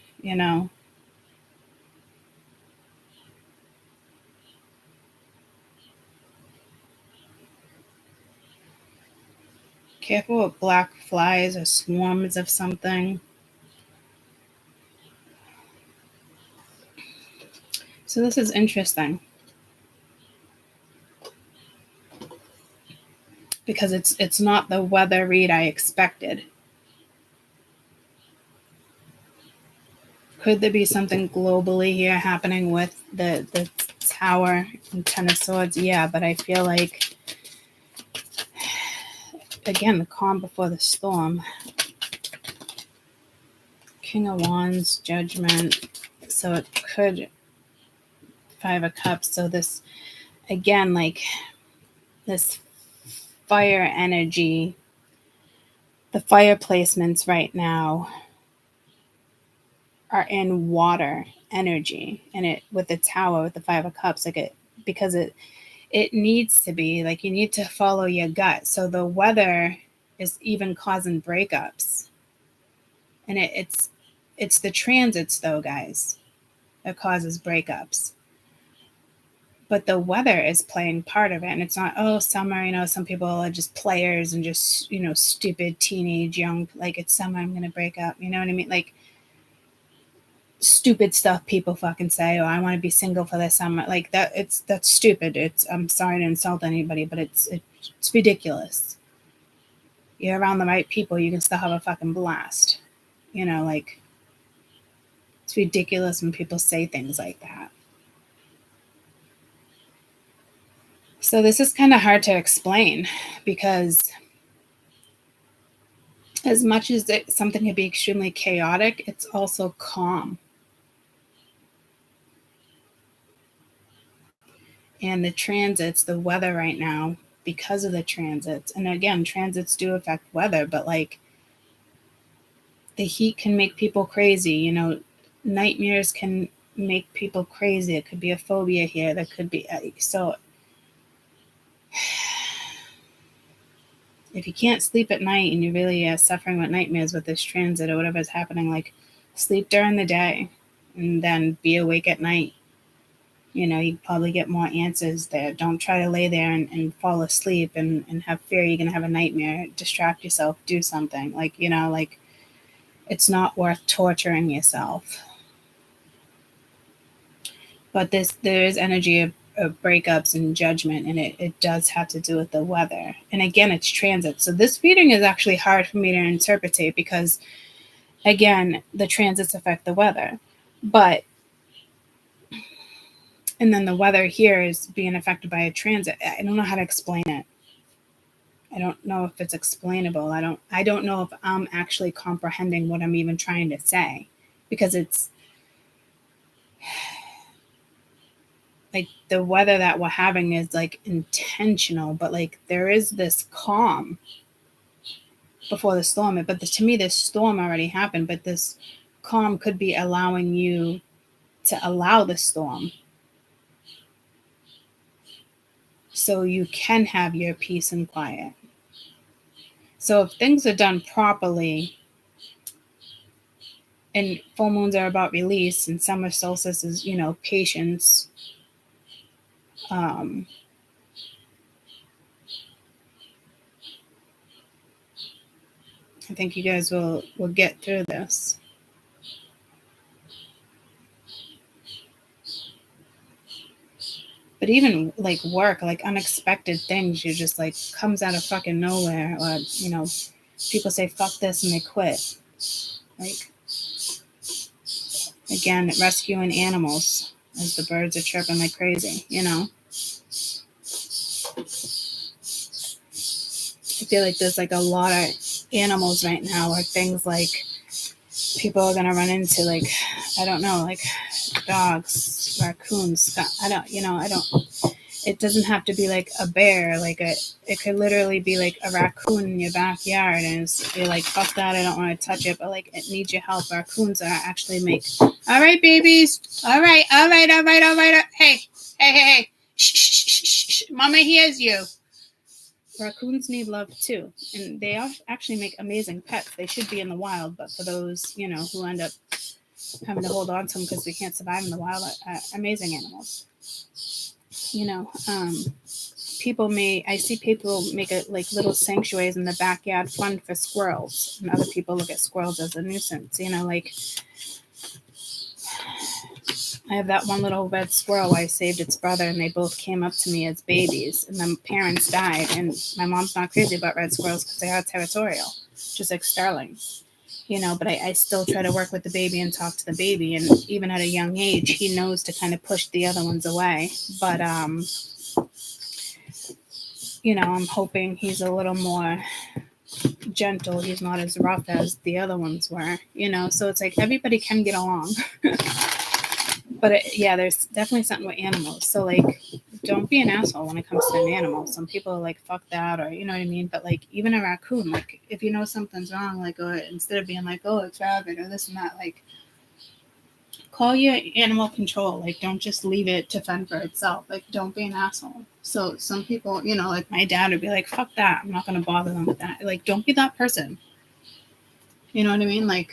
A: Careful with black flies or swarms of something. So this is interesting because it's not the weather read I expected. Could there be something globally here happening with the Tower and Ten of Swords? Yeah, but I feel like, again, the calm before the storm. King of Wands, Judgment. So it could, Five of Cups. So this, again, like this fire energy, the fire placements right now are in water energy, and it with the Tower, with the Five of Cups, like because it needs to be like, you need to follow your gut. So the weather is even causing breakups, and it's the transits though, guys, that causes breakups. But the weather is playing part of it, and it's not summer. Some people are just players and just stupid teenage young, like, it's summer, I'm gonna break up. You know what I mean? Like stupid stuff people fucking say, I want to be single for the summer. Like that's stupid. I'm sorry to insult anybody, but it's ridiculous. You're around the right people, you can still have a fucking blast. Like it's ridiculous when people say things like that. So this is kind of hard to explain because as much as something can be extremely chaotic, it's also calm. And the transits, the weather right now, because of the transits, and again, transits do affect weather, but like the heat can make people crazy. Nightmares can make people crazy. It could be a phobia here. That could be so. If you can't sleep at night and you really are suffering with nightmares with this transit or whatever is happening, like sleep during the day and then be awake at night. You probably get more answers there. Don't try to lay there and fall asleep and have fear you're going to have a nightmare. Distract yourself. Do something. Like it's not worth torturing yourself. But there is energy of breakups and judgment, and it does have to do with the weather. And again, it's transit. So this reading is actually hard for me to interpret because, again, the transits affect the weather. And then the weather here is being affected by a transit. I don't know how to explain it. I don't know if it's explainable. I don't know if I'm actually comprehending what I'm even trying to say, because it's like the weather that we're having is like intentional, but like there is this calm before the storm. But to me, this storm already happened, but this calm could be allowing you to allow the storm so you can have your peace and quiet. So if things are done properly, and full moons are about release, and summer solstice is, patience. I think you guys will get through this. But even like work, like unexpected things, you just like comes out of fucking nowhere. Or, you know, people say fuck this and they quit. Like, again, rescuing animals as the birds are chirping like crazy, you know. I feel like there's like a lot of animals right now, or things like people are gonna run into, like, I don't know, like dogs, raccoons. I don't, you know, I don't. It doesn't have to be like a bear. Like it could literally be like a raccoon in your backyard, and you're like, fuck that, I don't want to touch it, but like it needs your help. Raccoons are actually make. All right, babies. All right. Hey, hey. Shh. Mama hears you. Raccoons need love too, and they actually make amazing pets. They should be in the wild, but for those, you know, who end up having to hold on to them because they can't survive in the wild, amazing animals. You know, I see people make it like little sanctuaries in the backyard fund for squirrels, and other people look at squirrels as a nuisance. You know, like I have that one little red squirrel I saved its brother, and they both came up to me as babies, and the parents died. And my mom's not crazy about red squirrels because they are territorial, just like Sterling, you know. But I still try to work with the baby and talk to the baby, and even at a young age, he knows to kind of push the other ones away. But you know, I'm hoping he's a little more gentle. He's not as rough as the other ones were, you know. So it's like everybody can get along. But yeah, there's definitely something with animals. So like, don't be an asshole when it comes to an animal. Some people are like, fuck that, or you know what I mean. But like, even a raccoon, like if you know something's wrong, like, or instead of being like, oh, it's rabid or this and that, like, call your animal control. Like, don't just leave it to fend for itself. Like, don't be an asshole. So some people, you know, like my dad would be like, fuck that, I'm not gonna bother them with that. Like, don't be that person. You know what I mean? Like,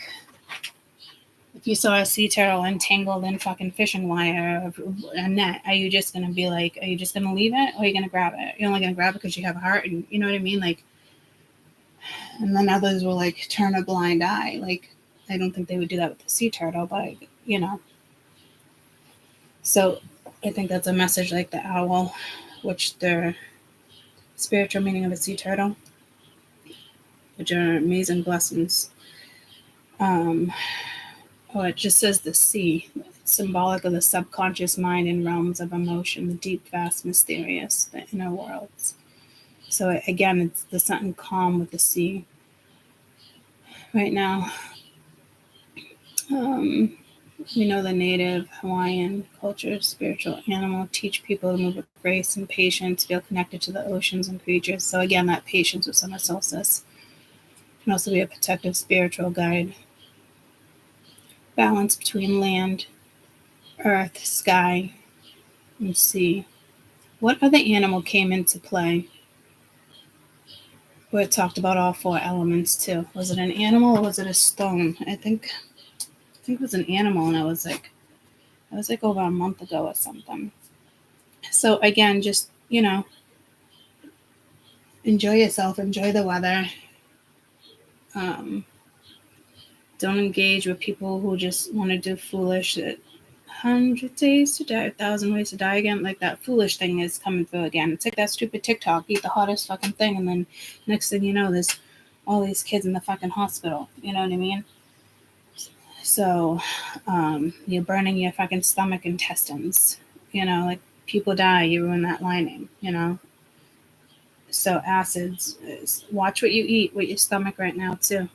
A: if you saw a sea turtle entangled in fucking fishing wire or a net, are you just going to be like, are you just going to leave it, or are you going to grab it? You're only going to grab it because you have a heart, and you know what I mean? Like, and then others will like turn a blind eye. Like, I don't think they would do that with the sea turtle, but you know. So I think that's a message like the owl, which the spiritual meaning of a sea turtle, which are amazing blessings. It just says the sea, symbolic of the subconscious mind and realms of emotion, the deep, vast, mysterious, the inner worlds. So again, it's the something calm with the sea. Right now, we know the native Hawaiian culture, spiritual animal, teach people to move with grace and patience, feel connected to the oceans and creatures. So again, that patience with summer solstice can also be a protective spiritual guide. Balance between land, earth, sky, and sea. What other animal came into play? Where it talked about all four elements too. Was it an animal or was it a stone? I think it was an animal, and it was like over a month ago or something. So again, just, you know, enjoy yourself, enjoy the weather. Don't engage with people who just want to do foolish. 100 days to die, 1,000 ways to die again. Like, that foolish thing is coming through again. It's like that stupid TikTok, eat the hottest fucking thing, and then next thing you know, there's all these kids in the fucking hospital. You know what I mean? So, you're burning your fucking stomach intestines. You know, like, people die, you ruin that lining, you know? So acids, watch what you eat with your stomach right now too.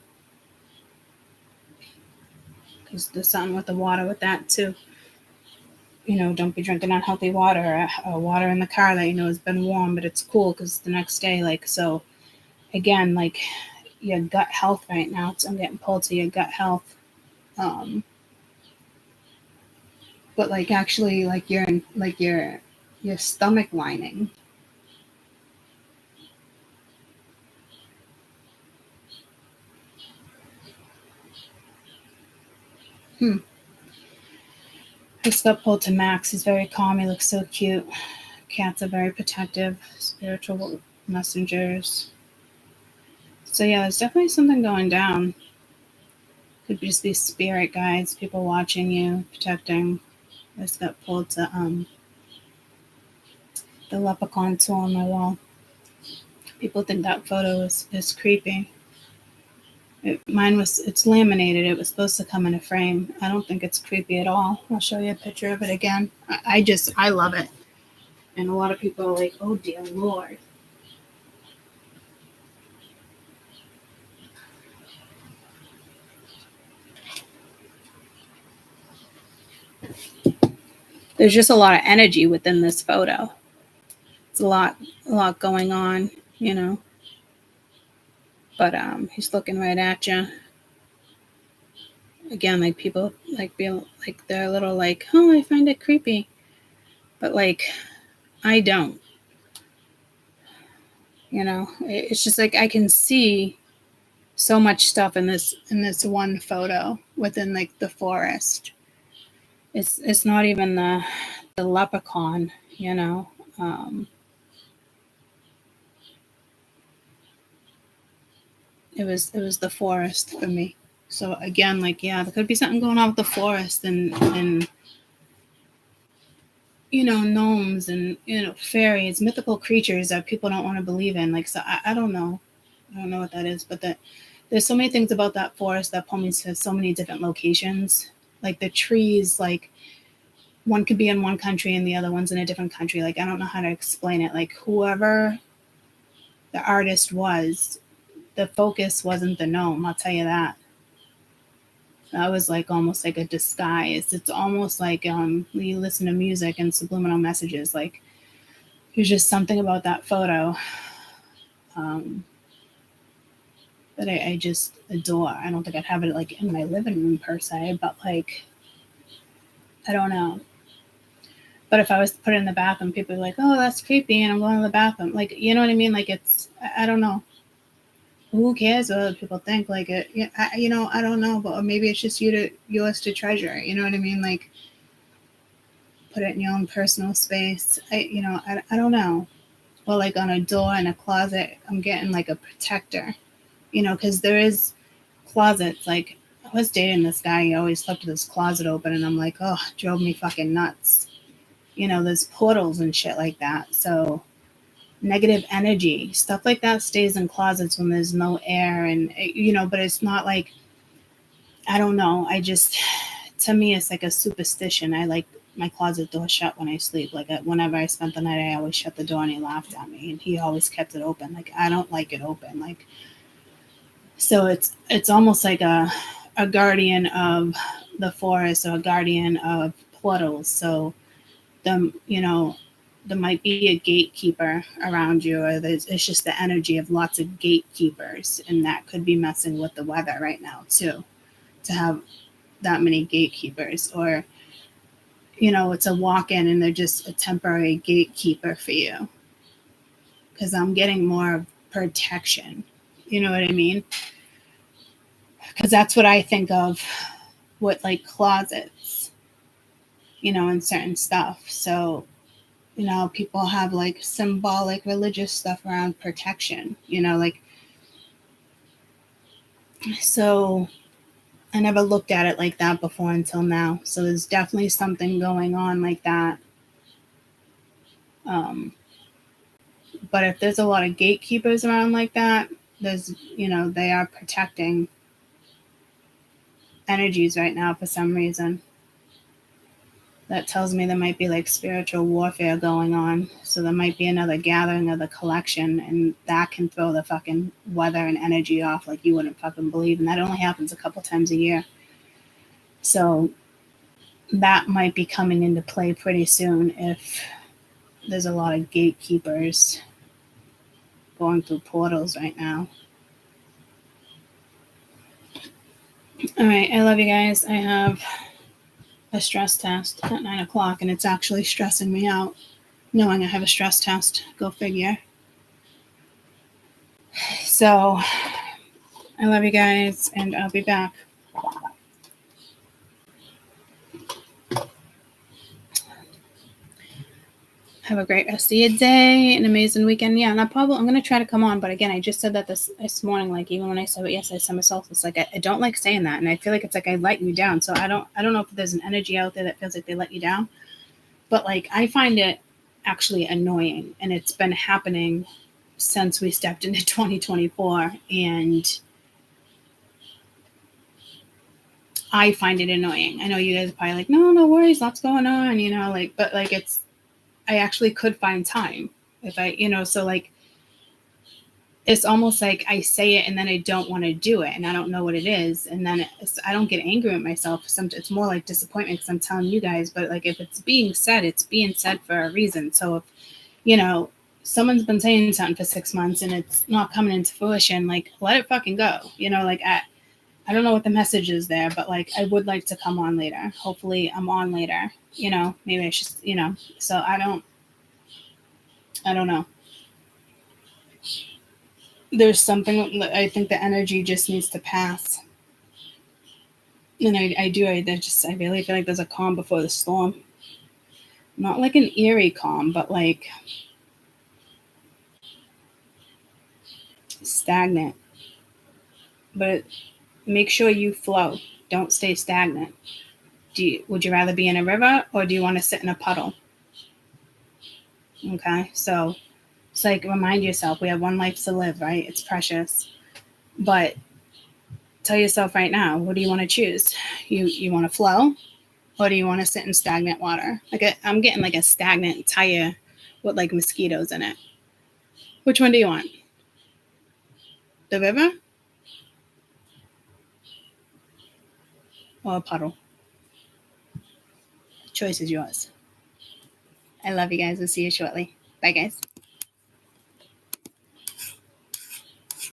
A: Because there's something with the water with that too. You know, don't be drinking unhealthy water, or water in the car that you know has been warm, but it's cool because the next day, like, so again, like, your gut health right now, I'm getting pulled to your gut health. But like, actually, like, your stomach lining. I just got pulled to Max. He's very calm. He looks so cute. Cats are very protective, spiritual messengers. So yeah, there's definitely something going down. Could just be spirit guides, people watching you, protecting. I just got pulled to the leprechaun tool on my wall. People think that photo is creepy. It's laminated. It was supposed to come in a frame. I don't think it's creepy at all. I'll show you a picture of it again. I love it. And a lot of people are like, oh dear Lord. There's just a lot of energy within this photo. It's a lot going on, you know. But he's looking right at you. Again, like people like being like they're a little like, oh, I find it creepy. But like I don't. You know, it's just like I can see so much stuff in this one photo within like the forest. It's not even the leprechaun, you know. It was the forest for me. So again, like yeah, there could be something going on with the forest and you know, gnomes and you know, fairies, mythical creatures that people don't want to believe in. Like so I don't know. I don't know what that is, but there's so many things about that forest that pull me to so many different locations. Like the trees, like one could be in one country and the other one's in a different country. Like I don't know how to explain it. Like whoever the artist was, the focus wasn't the gnome, I'll tell you that. That was like almost like a disguise. It's almost like you listen to music and subliminal messages. Like there's just something about that photo that I just adore. I don't think I'd have it like in my living room per se, but like I don't know. But if I was to put it in the bathroom, people would be like, "Oh, that's creepy," and I'm going to the bathroom. Like, you know what I mean? Like it's I don't know. Who cares what other people think? Like it, you know, I don't know, but maybe it's just yours to treasure. You know what I mean? Like put it in your own personal space. I don't know. Or like on a door in a closet, I'm getting like a protector. You know, because there is closets. Like I was dating this guy, he always slept with his closet open, and I'm like, oh, it drove me fucking nuts. You know, there's portals and shit like that. So negative energy, stuff like that stays in closets when there's no air and you know, but it's not like I don't know. I just to me it's like a superstition. I like my closet door shut when I sleep. Like whenever I spent the night, I always shut the door and he laughed at me and he always kept it open. Like I don't like it open. Like so it's almost like a guardian of the forest or a guardian of portals. So you know, there might be a gatekeeper around you, or it's just the energy of lots of gatekeepers, and that could be messing with the weather right now too, to have that many gatekeepers, or you know, it's a walk-in and they're just a temporary gatekeeper for you. Because I'm getting more of protection, you know what I mean? Because that's what I think of with like closets, you know, and certain stuff. So you know, people have like symbolic religious stuff around protection, you know, like, so I never looked at it like that before until now. So there's definitely something going on like that. But if there's a lot of gatekeepers around like that, there's, you know, they are protecting energies right now for some reason. That tells me there might be like spiritual warfare going on. So there might be another gathering of the collection, and that can throw the fucking weather and energy off like you wouldn't fucking believe. And that only happens a couple times a year. So that might be coming into play pretty soon if there's a lot of gatekeepers going through portals right now. All right, I love you guys. I have a stress test at 9 o'clock, and it's actually stressing me out knowing I have a stress test. Go figure. So I love you guys, and I'll be back. Have a great rest of your day, an amazing weekend. Yeah, and I'm going to try to come on, but again, I just said that this morning, like even when I said it yesterday, summer solstice, like I don't like saying that, and I feel like it's like I let you down. So I don't know if there's an energy out there that feels like they let you down, but like I find it actually annoying. And it's been happening since we stepped into 2024. And I find it annoying. I know you guys are probably like, no worries, lots going on, like, but like I actually could find time if I, so like, it's almost like I say it and then I don't want to do it and I don't know what it is. And then I don't get angry at myself. It's more like disappointment because I'm telling you guys, but like if it's being said, it's being said for a reason. So if, someone's been saying something for 6 months and it's not coming into fruition, like let it fucking go. Like I don't know what the message is there, but like I would like to come on later. Hopefully I'm on later, maybe I should, so I don't know. There's something, I think the energy just needs to pass. And I really feel like there's a calm before the storm. Not like an eerie calm, but like stagnant. But make sure you flow. Don't stay stagnant. Would you rather be in a river or do you want to sit in a puddle? Okay, so it's like remind yourself we have one life to live, right? It's precious. But tell yourself right now, what do you want to choose? You want to flow or do you want to sit in stagnant water? I'm getting like a stagnant tire with like mosquitoes in it. Which one do you want? The river or a puddle? Choice is yours. I love you guys. I'll see you shortly. Bye, guys.